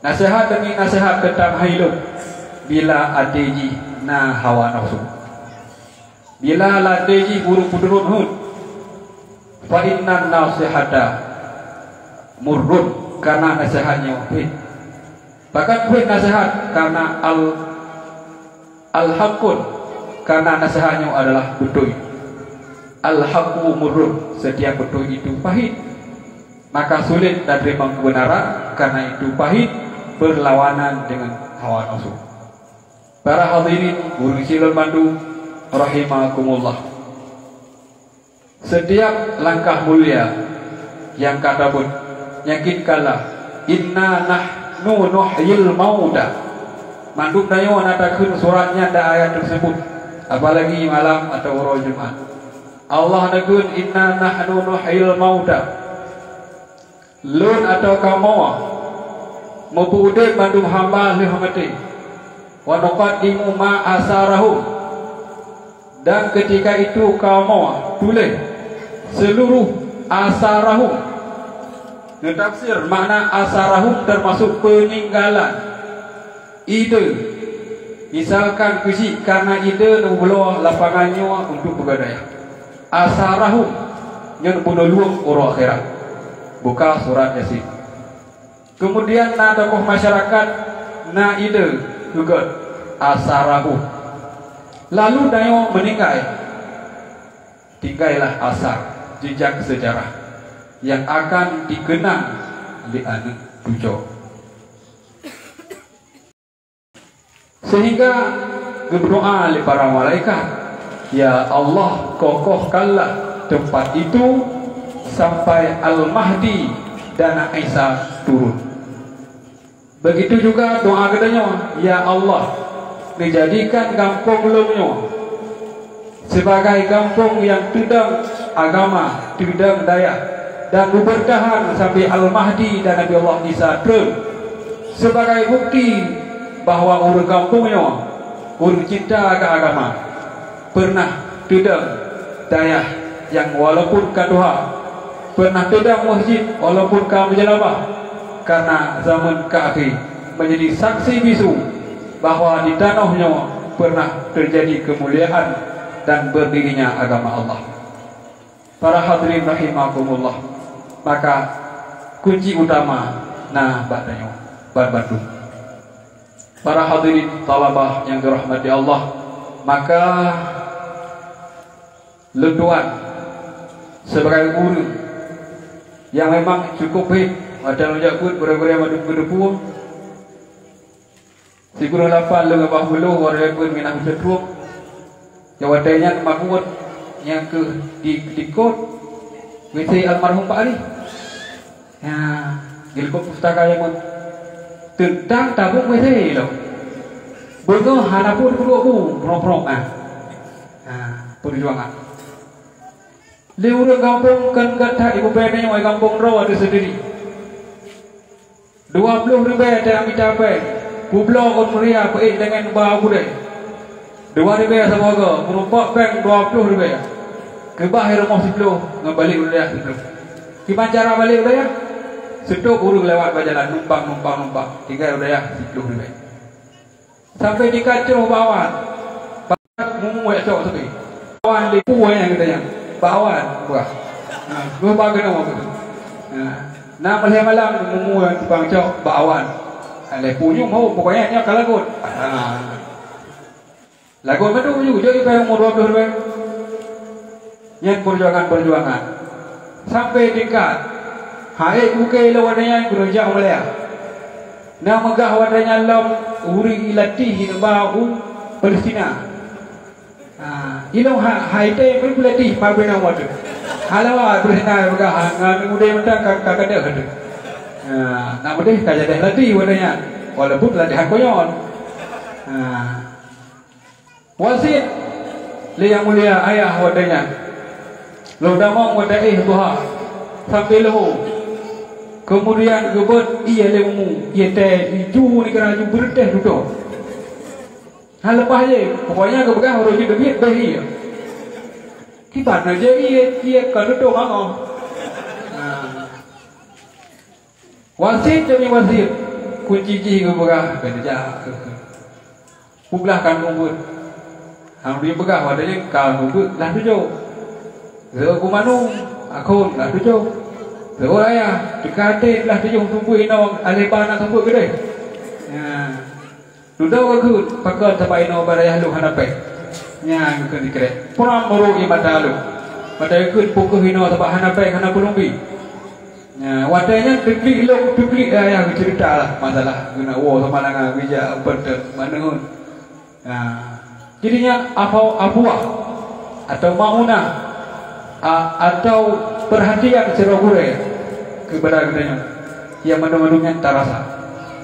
Nasihat demi nasihat tentang hidup bila adeji na hawa nafsu, bila ladeji buruk pudurun fa inna nasihata murrun karena nasihatnya wahid. Bahkan wahid nasihat karena al-haqqun, karena nasihatnya adalah betul. Al-haqqu murrun, setiap betul itu pahit. Maka sulit dan terima kebenaran karena itu pahit, berlawanan dengan hawa nafsu. Para hadirin guru silul mandu rahimakumullah. Setiap langkah mulia yang kata pun yakinkanlah inna nahnu nuhyil mauta. Manduk dayo natakeun suratnya da ayat tersebut, apalagi malam atau hari Jumat. Allah nakeun inna nahnu nuhyil mauta. Lun atau kamu mubudek mandum hamba li hamati wa nuqaddimu ma asarahum, dan ketika itu kamu tulis seluruh asarahum. Tafsir makna asarahum termasuk peninggalan ide. Misalkan kusi karena ide nublo lapangannya untuk begadaya. Asarahum yang bunuh luang orang akhirat. Buka surat Yasin. Kemudian na tokoh masyarakat na ide juga asarahu. Lalu dayo meninggal. Tinggallah asar, jejak sejarah yang akan dikenang di anu tujuh. Sehingga berdoa oleh para malaikat, ya Allah kokohkanlah tempat itu sampai Al-Mahdi dan Isa turun. Begitu juga doa kedanya, ya Allah menjadikan kampung Lumnyo sebagai kampung yang tudang agama, tudang daya, dan bertahan sampai Al-Mahdi dan Nabi Allah Isa turun, sebagai bukti bahwa urut kampungnya urut cinta ke agama, pernah tudang daya yang walaupun kaduha, pernah tudang masjid walaupun kau menjelabah, karena zaman kafir menjadi saksi bisu bahwa di tanahnya pernah terjadi kemuliaan dan berdirinya agama Allah. Para hadirin rahimakumullah, maka kunci utama nah badanya Bandung. Para hadirin talabah yang dirahmati Allah, maka lenduan sebagai guru yang memang cukup baik, ada lonjak pun berbeda madu berdepu. Si guru lapan lu ngabah bulu orang pun minah berdepu. Jawatannya makmur yang ke di kod WC almarhum Pak Ali. Ya, di kod pustaka yang tentang tabung WC lo. Betul, hana pun guru pro-pro perjuangan. Di urang kampung kan kata ibu bapaknya orang kampung raw ada sendiri. 20 ribu ada ambil capai. Pulau on Maria pakai dengan bawa budai. 2 ribu semoga merupak bank 20 ribu. Kebahir rumah 10 ngabalik udah 10. Gimana cara balik udah ya? Sedok urung lewat berjalan numpang. 3 udah ya 10 ribu. Sampai di kacau bawan. Mumu ya cok tapi. Bawan di puai yang katanya. Bawan buah. Gua bagi nama betul. Nah malam mumu yang tukang cok bawan. Ale punyung mau pokoknya nya kalagun. Lagu betul juga jadi umur 20 ribu. Yang perjuangan sampai tingkat hai bukai lawannya gereja mulai. Nah megah wadanya lam uri ilatih bau Palestina. Ilau haite berlatih pabena wadu. Halawa Palestina megah ngan mudah mentang kakak dia ada. Nah mudah kaja dah latih wadanya walaupun latihan koyon. Wasit li yang mulia ayah wadanya. Lo damang wadai tuha sampai lahu. Kemudian gebet ia lemu ia teh ju ni kena ju berdeh duduk. Hal lepas je pokoknya kebegah orang je duit bahi. Kita nak je ia kan duduk mangau. Wasit demi wasit kunci kebegah kerja. Puglah kan kumpul. Hang dia begah wadanya kau kumpul lah tujuh. Aku manu aku lah tujuh. Terus ayah dekatin lah tejung tumpuk ino alibah nak tumpuk gede. Duduk aku pakai sampai ino barayah lu hanapai. Nya aku dikere. Puram muru imata lu. Pada ikut pukul ino sampai hanapai kana pulumbi. Nya wadanya dibeli lu dibeli ayah cerita lah masalah guna sama dengan bija upat mana pun. Jadinya abuah atau mauna atau perhatian serogure kepada gedenya yang mendung-mendungnya terasa.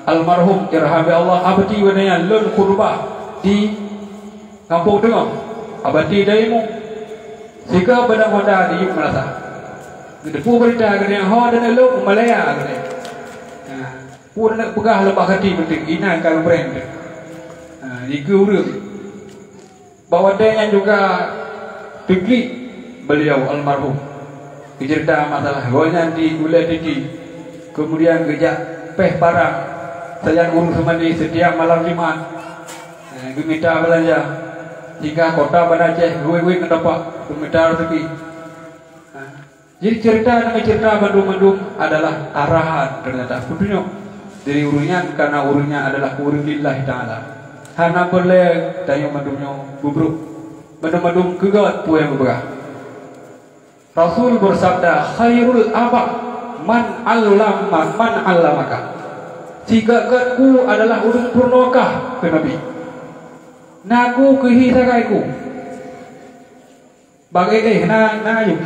Almarhum irham Allah abdi wadanya lun kurba di kampung Dengam abdi daimu sehingga benda-benda di merasa depu berita gedenya ho dan lu Malaya gedenya pun nak pegah lebah hati penting ina kalau brand dikurung bahawa dia juga dibeli beliau almarhum cerita masalah gonya di gula tiki kemudian gejak peh parang saya urus mandi setiap malam Jumat minta belanja hingga kota Banda Aceh gue kedapat minta rezeki. Jadi cerita bandung-bandung adalah arahan ternyata kudunya dari urunnya karena urunnya adalah urun lillahi ta'ala. Hana boleh tanya bandungnya bubruk bandung-bandung kegat pu yang berberah. Rasul bersabda khairul abad man allamaka. Jika gatku adalah urun purnokah ke Nabi. Naku kehisakaiku. Bagai na ayu.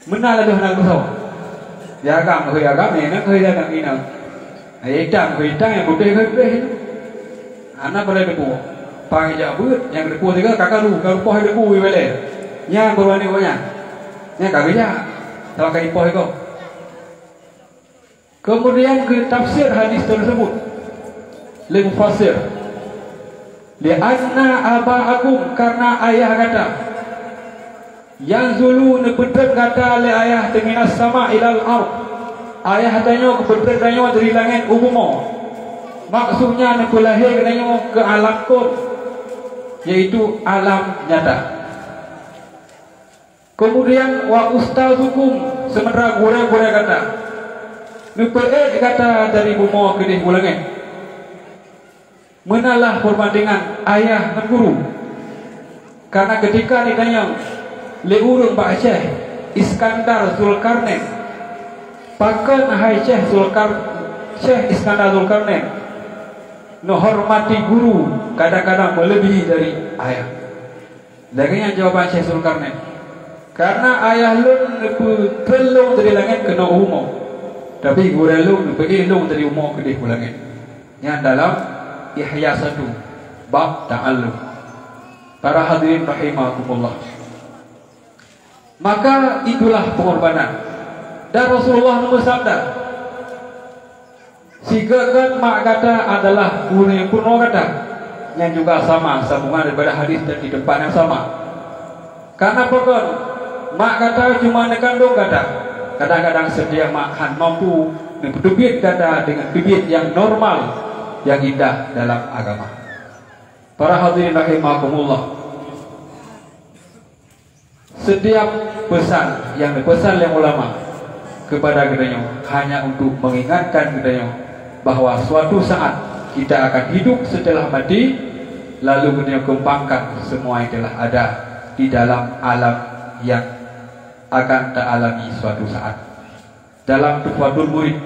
Menala dah nak tahu. Ya agam ni nak kerja nak ini. Hitam yang putih. Anak boleh depu. Panggil jabut yang depu tiga kakak lu kalau poh depu boleh. Yang berwarna banyak. Yang kagaknya kalau kau poh itu. Kemudian ke tafsir hadis tersebut. Limufasir. Lianna aba'akum karena ayah kata yang zulu nebedek kata le ayah teminas sama ilal ard. Ayah tanya kebedek tanya dari langit umum. Maksudnya nepulahir tanya ke alam kun, yaitu alam nyata. Kemudian wa ustazukum sementara gure kata nepelek kata dari bumo ke di langit. Menalah perbandingan ayah dan guru. Karena ketika ditanya leurung Pak Syekh Iskandar Zulkarnain, pakan hai Syekh Iskandar Zulkarnain menghormati guru kadang-kadang melebihi dari ayah. Lagi jawaban Syekh Zulkarnain, karena ayah lun telung dari langit kena umum, tapi guru lun pergi lun dari umum ke di langit. Yang dalam Ihya 1 bab ta'allum. Para hadirin rahimakumullah. Maka itulah pengorbanan. Dan Rasulullah bersabda, sigakan mak kata adalah guru yang purno kata, yang juga sama sambungan daripada hadis dan di depan yang sama. Karena pokok mak kata cuma nekandung kata. Kadang-kadang sedia makan mampu bibit kata dengan bibit yang normal, yang indah dalam agama. Para hadirin rahimakumullah. Setiap pesan yang dipesan oleh ulama kepada gedenya hanya untuk mengingatkan gedenya bahwa suatu saat kita akan hidup setelah mati, lalu gedenya kembangkan semua yang telah ada di dalam alam yang akan tak alami suatu saat. Dalam Tuhfatul Murid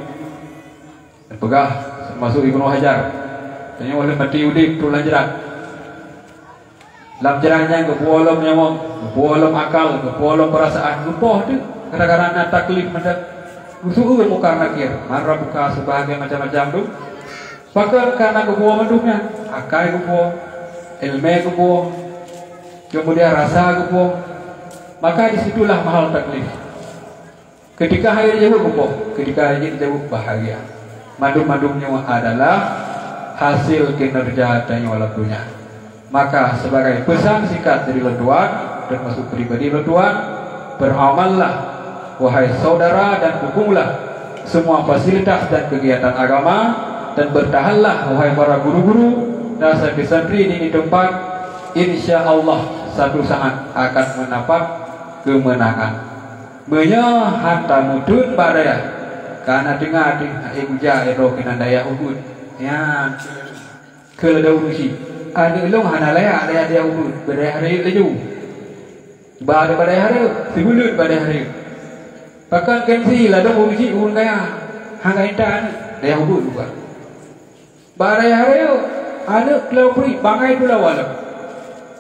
pegah masuk Ibnu Hajar tanya oleh mati udip tulang jerat lam jeratnya kepualam nyamong kepualam akal kepualam perasaan lupa tu kadang-kadang taklif mendak usuh muka nakir marah buka sebahagian macam-macam tu bahkan karena kepualam menduknya akal kepualam ilmu kepualam kemudian rasa kepualam maka disitulah mahal taklif. Ketika hari jauh kepualam ketika hari jauh bahagia. Madum-madumnya adalah hasil kinerja dan walaupunnya. Maka sebagai pesan singkat dari Letuan dan masuk pribadi Letuan, beramallah wahai saudara dan dukunglah semua fasilitas dan kegiatan agama, dan bertahanlah wahai para guru-guru dan santri-santri di tempat. Insya Allah satu saat akan mendapat kemenangan. Menya hatta mudun badaya karena dengar di uja ero kena daya ubud ya ke daun si ada long hanalaya ada dia ubud badaya hari leju badaya hari sibulut badaya hari bahkan kensi lah daun si un kaya hangai tan daya ubud juga badaya hari ada kelau pri bangai pula wala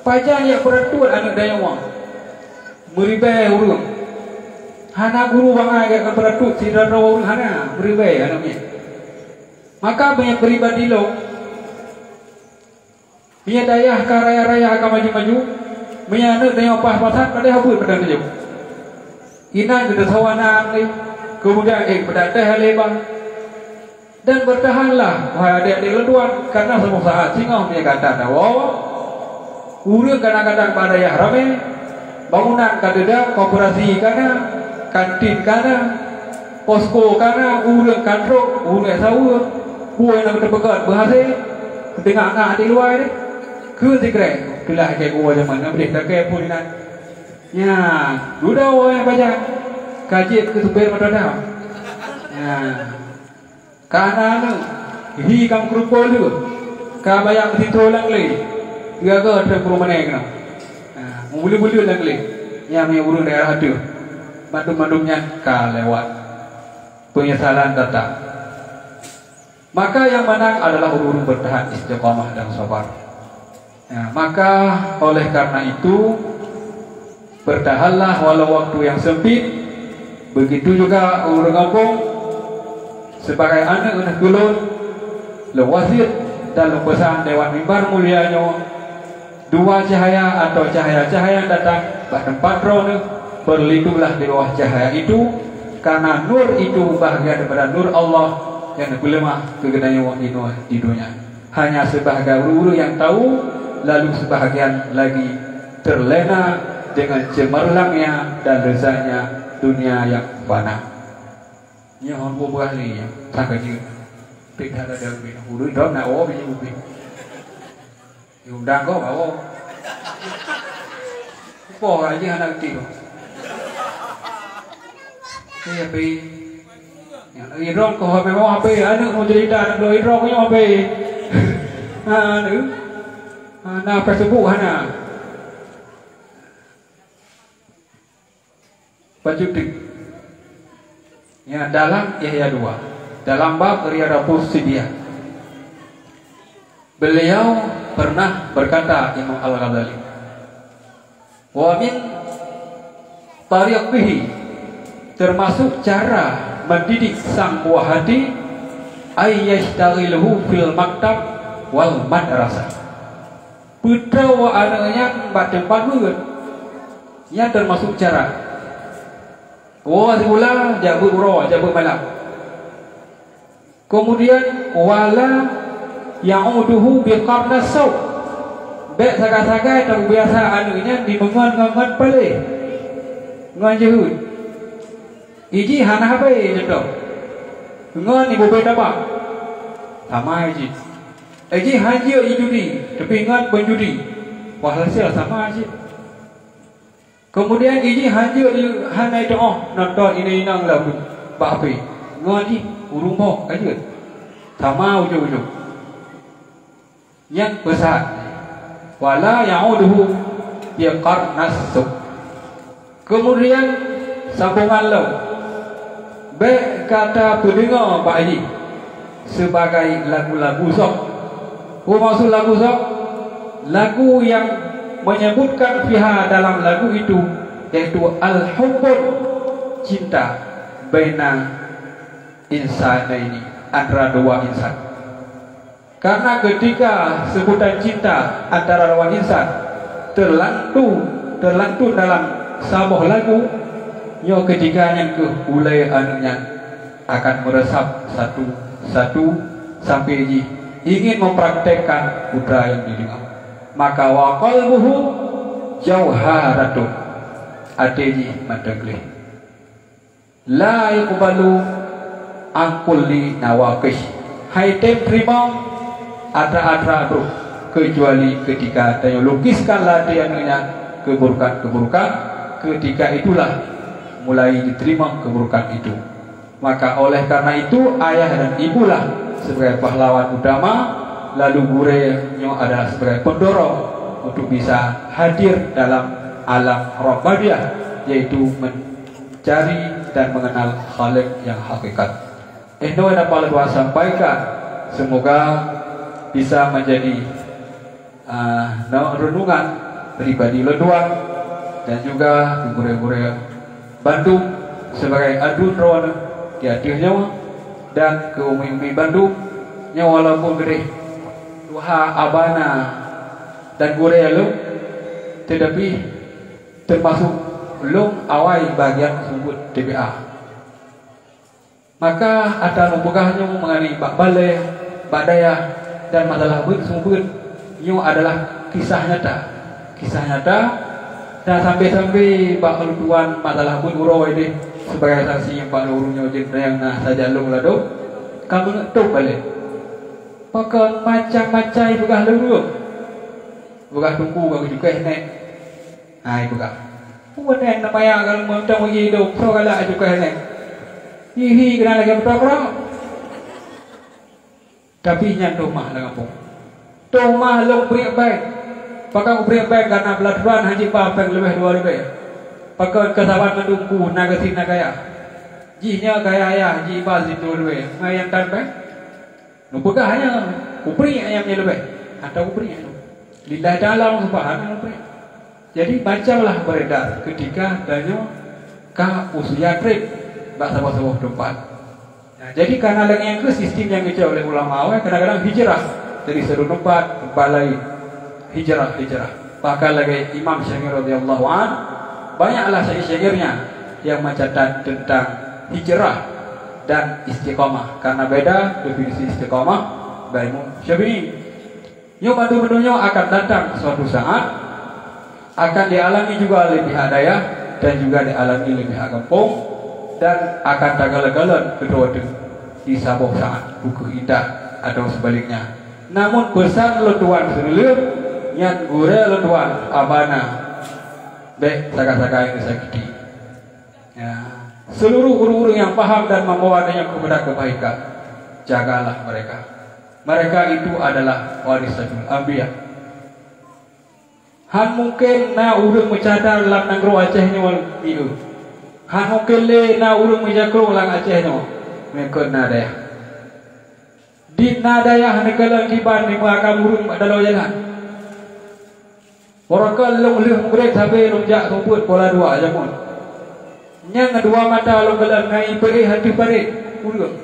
pajang yang peraturan anak daya wang meribai urung hana guru bangai ke peratut tidak rawul hana beribai anaknya maka banyak pribadi lo punya daya ke raya-raya akan maju-maju punya anak daya pas-pasan pada habis pada kejauh inan kita sawana ni kemudian pada teh lebang dan bertahanlah wahai adik-adik leduan karena semua saat singa punya kata urang kadang-kadang pada ya rame bangunan kadeda koperasi kana kantin kana posko kana urang kantrok urang sawa kuai nak terpegat berhasil tengah ngak di luar ni ke sekre kelah ke gua zaman nak boleh tak ke pun nak ya duda oi baca kaji ke supir motor dah ya kana nu hi kam krupol tu ka bayang di tolang le dia ke ada perumahan kena muli-muli lang le ya me urang daerah tu madum-madumnya lewat penyesalan datang maka yang menang adalah urung bertahan istiqamah dan sabar ya, maka oleh karena itu bertahanlah walau waktu yang sempit begitu juga urung kampung sebagai anak kulun lewasit dalam pesan Dewan Mimbar mulianya dua cahaya atau cahaya-cahaya datang bahkan patron berlindunglah di bawah cahaya itu karena nur itu bahagian daripada nur Allah yang berlemah kegenanya wahinu di dunia hanya sebahagian guru yang tahu lalu sebahagian lagi terlena dengan cemerlangnya dan lezatnya dunia yang fana ini orang buah ni tak kerja tidak ada lebih guru itu nak awak punya lebih undang kau awak kau aja anak kecil iya pi, yang Iron kau HP mau HP, anak mau cerita anak lo Iron punya HP, anak Facebook anak, Pacutik, ya dalam Yahya 2, dalam bab Riyadhah Sidiyah, beliau pernah berkata Imam Al-Ghazali, wa min tariqihi termasuk cara mendidik sang buah hati ayyashtaghiluhu fil maktab wal madrasah putra wa anaknya mbak tempat buat yang termasuk cara wa semula jabu ro jabu malam kemudian wala ya'uduhu biqarnas saw bek sagai-sagai terbiasa anaknya dimengon-ngon pale ngon jehud iji hana apa ini tu? Ngon ibu beda apa? Sama iji. Iji haji judi, tapi ngon penjudi. Walhasil sama aja. Kemudian iji haji hana itu nonton ini nang lagu bapi. Ngon iji urung mo aja. Sama ujung-ujung. Yang besar. Wala ya'uduhu biqarnas suq. Kemudian sambungan lo. Baik kata pendengar Pak Haji sebagai lagu-lagu sok. Apa maksud lagu sok? Lagu yang menyebutkan fiha dalam lagu itu yaitu al-hubbun cinta baina insanaini antara dua insan. Karena ketika sebutan cinta antara dua insan terlantun dalam sebuah lagu, yo ketiganya ke ulai anunya akan meresap satu sampai ingin mempraktekkan putra yang didengar. Maka wa qalbuhu jauharatun ateji madagli la yuqbalu angkulli nawaqih haitem terima atra-atra bro kecuali ketika dia lukiskanlah dia keburukan-keburukan ketika itulah mulai diterima keburukan itu. Maka oleh karena itu ayah dan ibulah sebagai pahlawan utama, lalu gurenya adalah sebagai pendorong untuk bisa hadir dalam alam Rabbaniah, yaitu mencari dan mengenal Khalik yang hakikat. Itu yang dapat saya sampaikan. Semoga bisa menjadi renungan pribadi Leduan dan juga gure-gure Bandung sebagai adun rawana di hatinya dan ke umi-umi Bandung nya walaupun gede duha abana dan gure lu tetapi termasuk belum awal bagian sebut TBA. Maka ada numpukahnya mengenai bak balai, bak daya dan masalah sumber itu adalah kisah nyata. Kisah nyata dan sampai-sampai bak lutuan masalah pun urau ini sebagai saksi yang pak lurunya yang nah saja lu lado kamu ngetuk balik. Maka macam-macam begah luru, begah tunggu begah juga nek. Nah begah. Bukan yang namanya kalau mau tahu hidup, so kalau juga nek. Hihi kena lagi berapa? Tapi yang rumah dengan pun. Rumah lo beri baik. Pakai beri baik karena belaturan haji papeng lebih 2 lebih. Pakai kesawan mendungku nagasi nagaya. Jinya gaya ya, ji pas itu lebih. Ngayang tanpa. Numpukah hanya kuberi ayamnya lebih. Atau kuberi itu. Lillahi ta'ala subhanahu wa. Jadi bacalah beredar ketika banyak ka usia trip bahasa-bahasa tempat. Nah, jadi karena yang ke sistem yang dicapai oleh ulama awal kadang-kadang hijrah dari satu tempat lain. Hijrah. Bahkan lagi Imam Syafi'i radhiyallahu an banyaklah syair-syairnya yang mencatat tentang hijrah dan istiqamah. Karena beda definisi istiqamah dari Imam Syafi'i. Yang bantu-bantunya akan datang suatu saat akan dialami juga oleh pihak daya dan juga dialami oleh pihak kampung dan akan tagala-galan kedua di sabuh sangat buku indah atau sebaliknya. Namun pesan letuan seluruh yang gure letuan abana baik saka-saka yang disakiti ya, seluruh guru-guru yang paham dan membawa adanya kepada kebaikan, jagalah mereka itu adalah warisatul anbiya. Han mungkin na urang mencadar lang nangro Acehnya wal biu. Han mungkin le na urang menjakro lang Acehnya. Mekon nadaya. Di nadaya han kalang kiban ni makam urang dalau jalan. Warakal long leh murek sabe lonjak rumput pola dua jamun. Nyang dua mata long kalang ngai pere hati pare urang.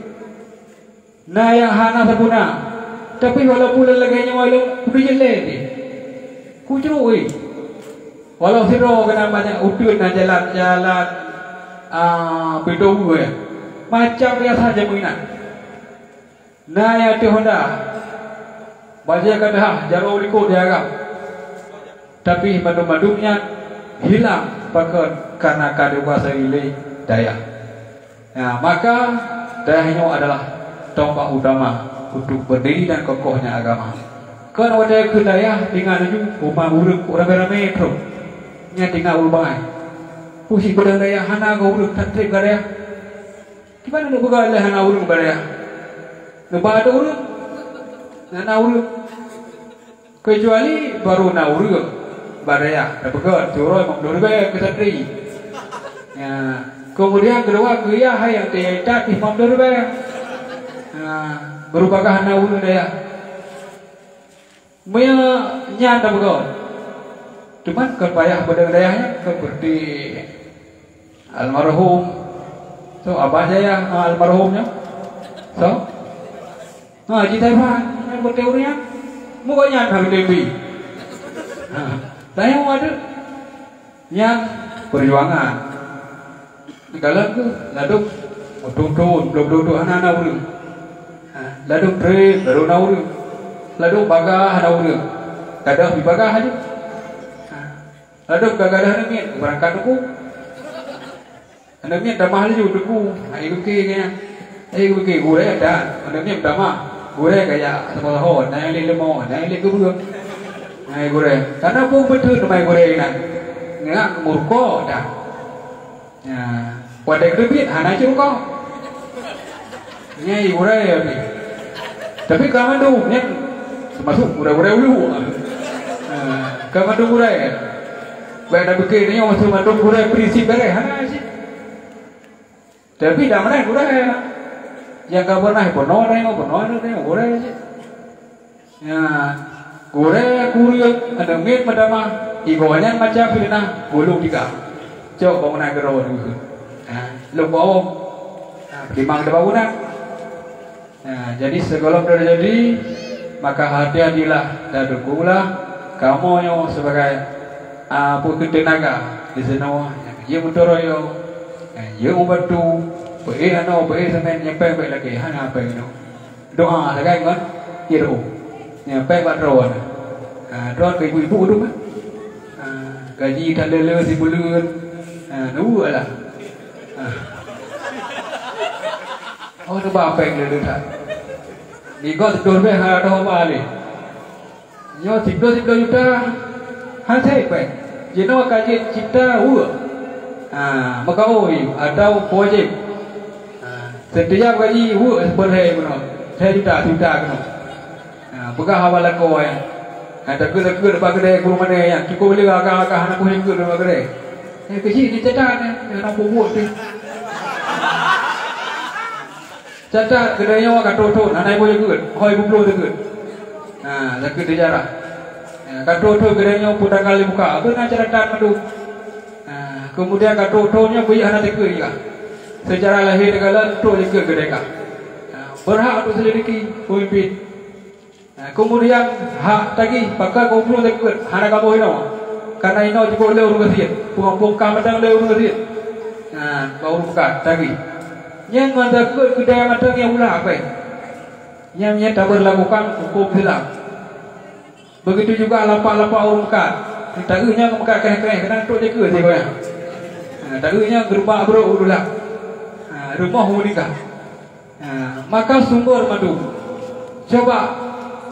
Na yang hana sabuna. Tapi walaupun laganya walau udah jelek ni. Kujrui, walau siro kena banyak udun dan jalan-jalan bedong gue, macam biasa saja mengingat. Nah ya tu Honda, baca kata jauh ikut dia agak, tapi madum-madumnya hilang pakai karena kadu bahasa ilai daya. Nah maka dayanya adalah tonggak utama untuk berdiri dan kokohnya agama. Kan ada kedaya tinggal ju rumah uruk rame-rame terus nya tinggal ulbai pusi bedaya hana go uruk tatrip gadaya gimana nu buka le hana uruk gadaya nu bada uruk hana uruk kecuali baru na uruk badaya dapat curoi mengdor be ke satri ya kemudian kedua gaya hayang teh tak mengdor be berubahkah hana uruk daya nyata betul. Cuman kepayah bedayahnya seperti almarhum. So apa saya almarhumnya? So, kita apa? Yang berteorinya, mukanya harus lebih. Saya mau ada yang perjuangan. Kalau tu laduk, belum anak-anak urus. Laduk trip, baru nak urus. Lalu bagah ada urang, kadang di bagah aja. Lalu gagah ada niat berangkat aku. Anda niat dah mahal juga aku. Ayo kayaknya, ayo kayak gue ada. Anda niat dah mah, gue kayak sama hon, naik lemo, naik lego belum. Naik gue, karena aku betul nama gue nak, nggak murko dah. Ya, pada kedebit hana cukup. Nyai urai ya ni. Tapi kamandu nya termasuk urai-urai dulu. Kamandu urai. Baik dah bekir ni masuk mandu urai prinsip beres hana sih. Tapi dah mana urai. Yang kau pernah penuh dah urai sih. Ya, urai kuriuk ada mit madama igonya macam filna bulu tiga. Cok bangunan gerau dulu. Lupa om. Limang ada bangunan. Jadi segala terjadi maka hati-hatilah dan dukunglah kamu yang sebagai putri tenaga di sana yang mendoroyo yang membantu semen nyampe lagi hana apa itu doa lagi kan kiro nyampe baron doa ke ibu-ibu tu kan gaji tak lele si bulan dua lah oh tu apa yang lele tak di kau tidur be hara doa balik nyo tidur juta hansai pe jeno kaji cipta maka oi atau projek setiap gaji berhai kuno saya juta kuno pegah hawala ko ya ada ke depan kedai guru mana yang cukup boleh agak anak kuning ke depan kedai kecil ni cetak ni nak buat tu catat kedai nyawa katoto anak boleh ke hoi bublo tu ke dah ke sejarah katoto kedai nyawa pun kali buka apa nak catat madu kemudian katotonya bui anak teke juga sejarah lahir negara tu je ke kedai berhak untuk selidiki pemimpin kemudian hak tadi pakai kumpul teke anak kamu ini karena ini juga leu urus pungkang kamadang leu urus kau buka tadi yang mana kedai macam yang ulah apa yang tak berlakukan hukum hilang begitu juga lapak-lapak orang kat tak nya mekat kena tu je ke dia kau tak nya gerubah bro ulah rumah nikah maka sumber madu coba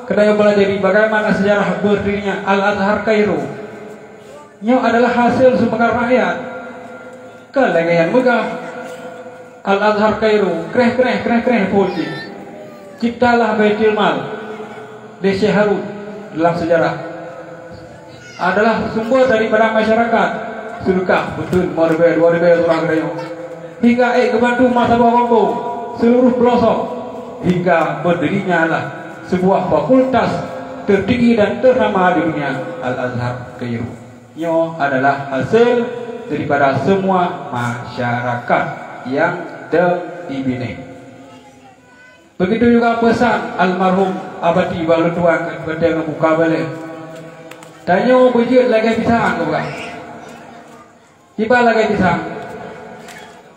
kedai pelajari bagaimana sejarah berdirinya Al-Azhar Kairo nya adalah hasil sumber rakyat kelengayan megah Al-Azhar Kairo kreh polisi ciptalah Baitul Mal di Syekh Harun dalam sejarah adalah sumber daripada masyarakat sedekah betul morbe orang kedai hingga kebantu masa kampung seluruh pelosok hingga berdirinya lah sebuah fakultas tertinggi dan ternama di dunia Al-Azhar Kairo nya adalah hasil daripada semua masyarakat yang dibina. Begitu juga pesan almarhum abadi balutuan kepada membuka balik. Tanya bujut lagi pisang ke bukan? Tiba lagi pisang.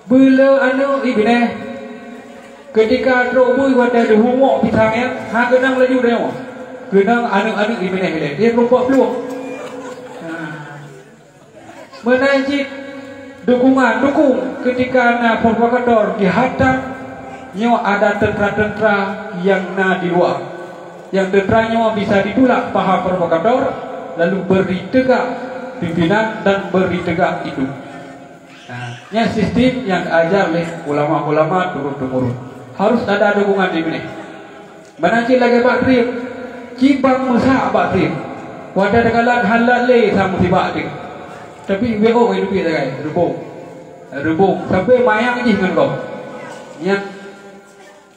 Bila anu ibne ketika terobui pada dihumok pisangnya, kenang laju dia. Kenang anu ibne dia lupa peluang. Menajik dukung ketika na provokator dihantar nyo ada tentera-tentera yang di luar yang tenteranya bisa ditolak paham provokator lalu beri tegak pimpinan dan beri tegak itu nya sistem yang diajar oleh ulama-ulama turun-temurun harus ada dukungan di sini menajik lagi bakrim cibang musa bakrim wadah degalan halal le sama si bakrim tapi WHO hidup kita guys, rebung sampai mayang je dengan kau. Yang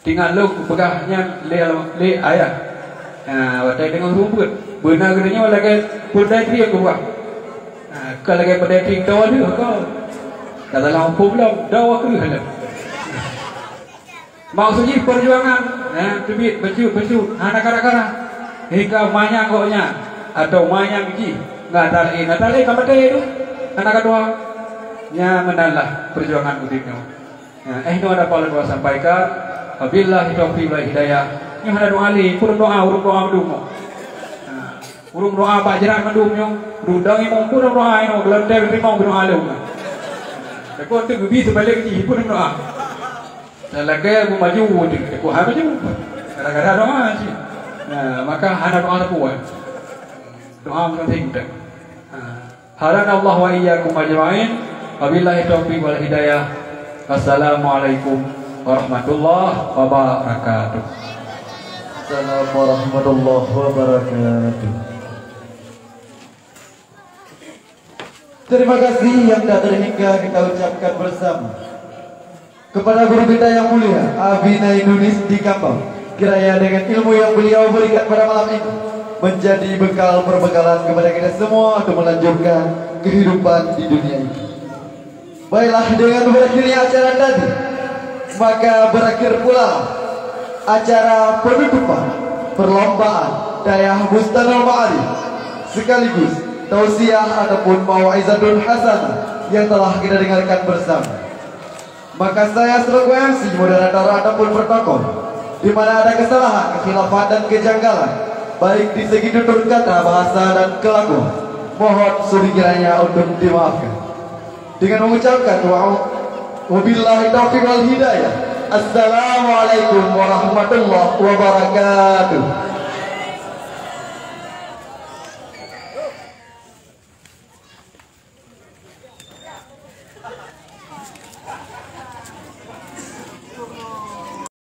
tinggal lu pegahnya le ayah. Watai dengan rumput. Benar kerana lagi pedai triak kau. Kalau lagi pedai triak dawa dia kau. Kata lampu belum dawa ke halam. Maksudnya perjuangan, tebit becut, anak-anak hingga mayang kau nya atau mayang ji. Ngatali kamu tu anak kedua nya menalah perjuangan udipnya itu ada pahala doa sampaikan wabillahi taufiq wal hidayah nya ada doa ali urung doa mendung urung doa bajaran mendung nya rudang imong urung doa ino gelar teh rimong doa ale ko tu gebi sebalik ji urung doa lagi aku maju aku habis gara-gara doa sih maka ada doa sepuan doa penting. Harana Allah wa iyyakum ajma'in Wabillahi taufiq wal hidayah. Wassalamualaikum warahmatullahi wabarakatuh. Assalamualaikum warahmatullahi wabarakatuh. Terima kasih yang tak terhingga kita ucapkan bersama kepada guru kita yang mulia Abi Nainunis di Kampang. Kiranya dengan ilmu yang beliau berikan pada malam ini menjadi bekal perbekalan kepada kita semua untuk melanjutkan kehidupan di dunia ini. Baiklah, dengan berakhirnya acara tadi, maka berakhir pula acara penutupan perlombaan Dayah Bustanul Ma'arif sekaligus tausiah ataupun mau'izatul hasanah yang telah kita dengarkan bersama. Maka saya selaku MC, moderator ataupun protokol, di mana ada kesalahan, kekhilafan dan kejanggalan baik di segi tutur kata, bahasa dan kelakuan, mohon sekiranya untuk dimaafkan. Dengan mengucapkan wabillahi taufiq wal hidayah. Assalamualaikum warahmatullahi wabarakatuh.